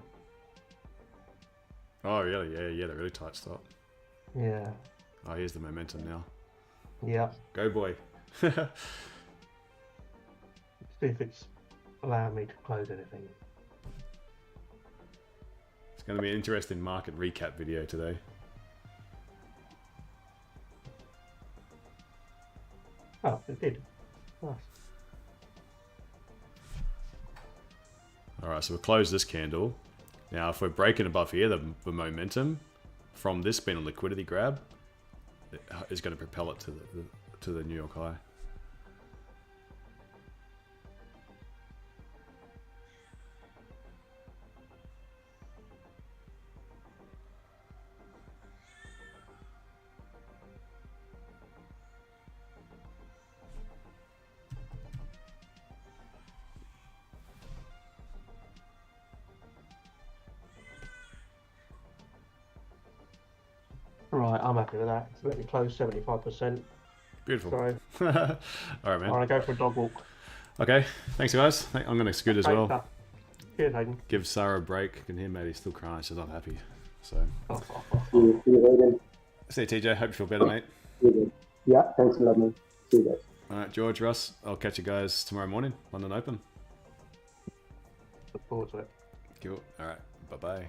Oh really? Yeah. That really tight stop. Yeah. Oh, here's the momentum now. Yeah. Go boy. See if it's allowing me to close anything. It's going to be an interesting market recap video today. Oh, it did. Nice. Alright, so we'll close this candle. Now, if we're breaking above here, the momentum from this being a liquidity grab is going to propel it to the New York high. Right, I'm happy with that. So let me close 75%. Beautiful. So, All right, man. I want to go for a dog walk. Okay, thanks guys. I'm going to scoot as well. Stuff. Cheers, Hayden. Give Sarah a break. I can hear Maddie still crying. She's not happy. So. See you, Hayden. See you, TJ. Hope you feel better, mate. Yeah, thanks a lot, man. See you guys. All right, George, Russ. I'll catch you guys tomorrow morning. London Open. Look forward to it. Cool. All right. Bye-bye.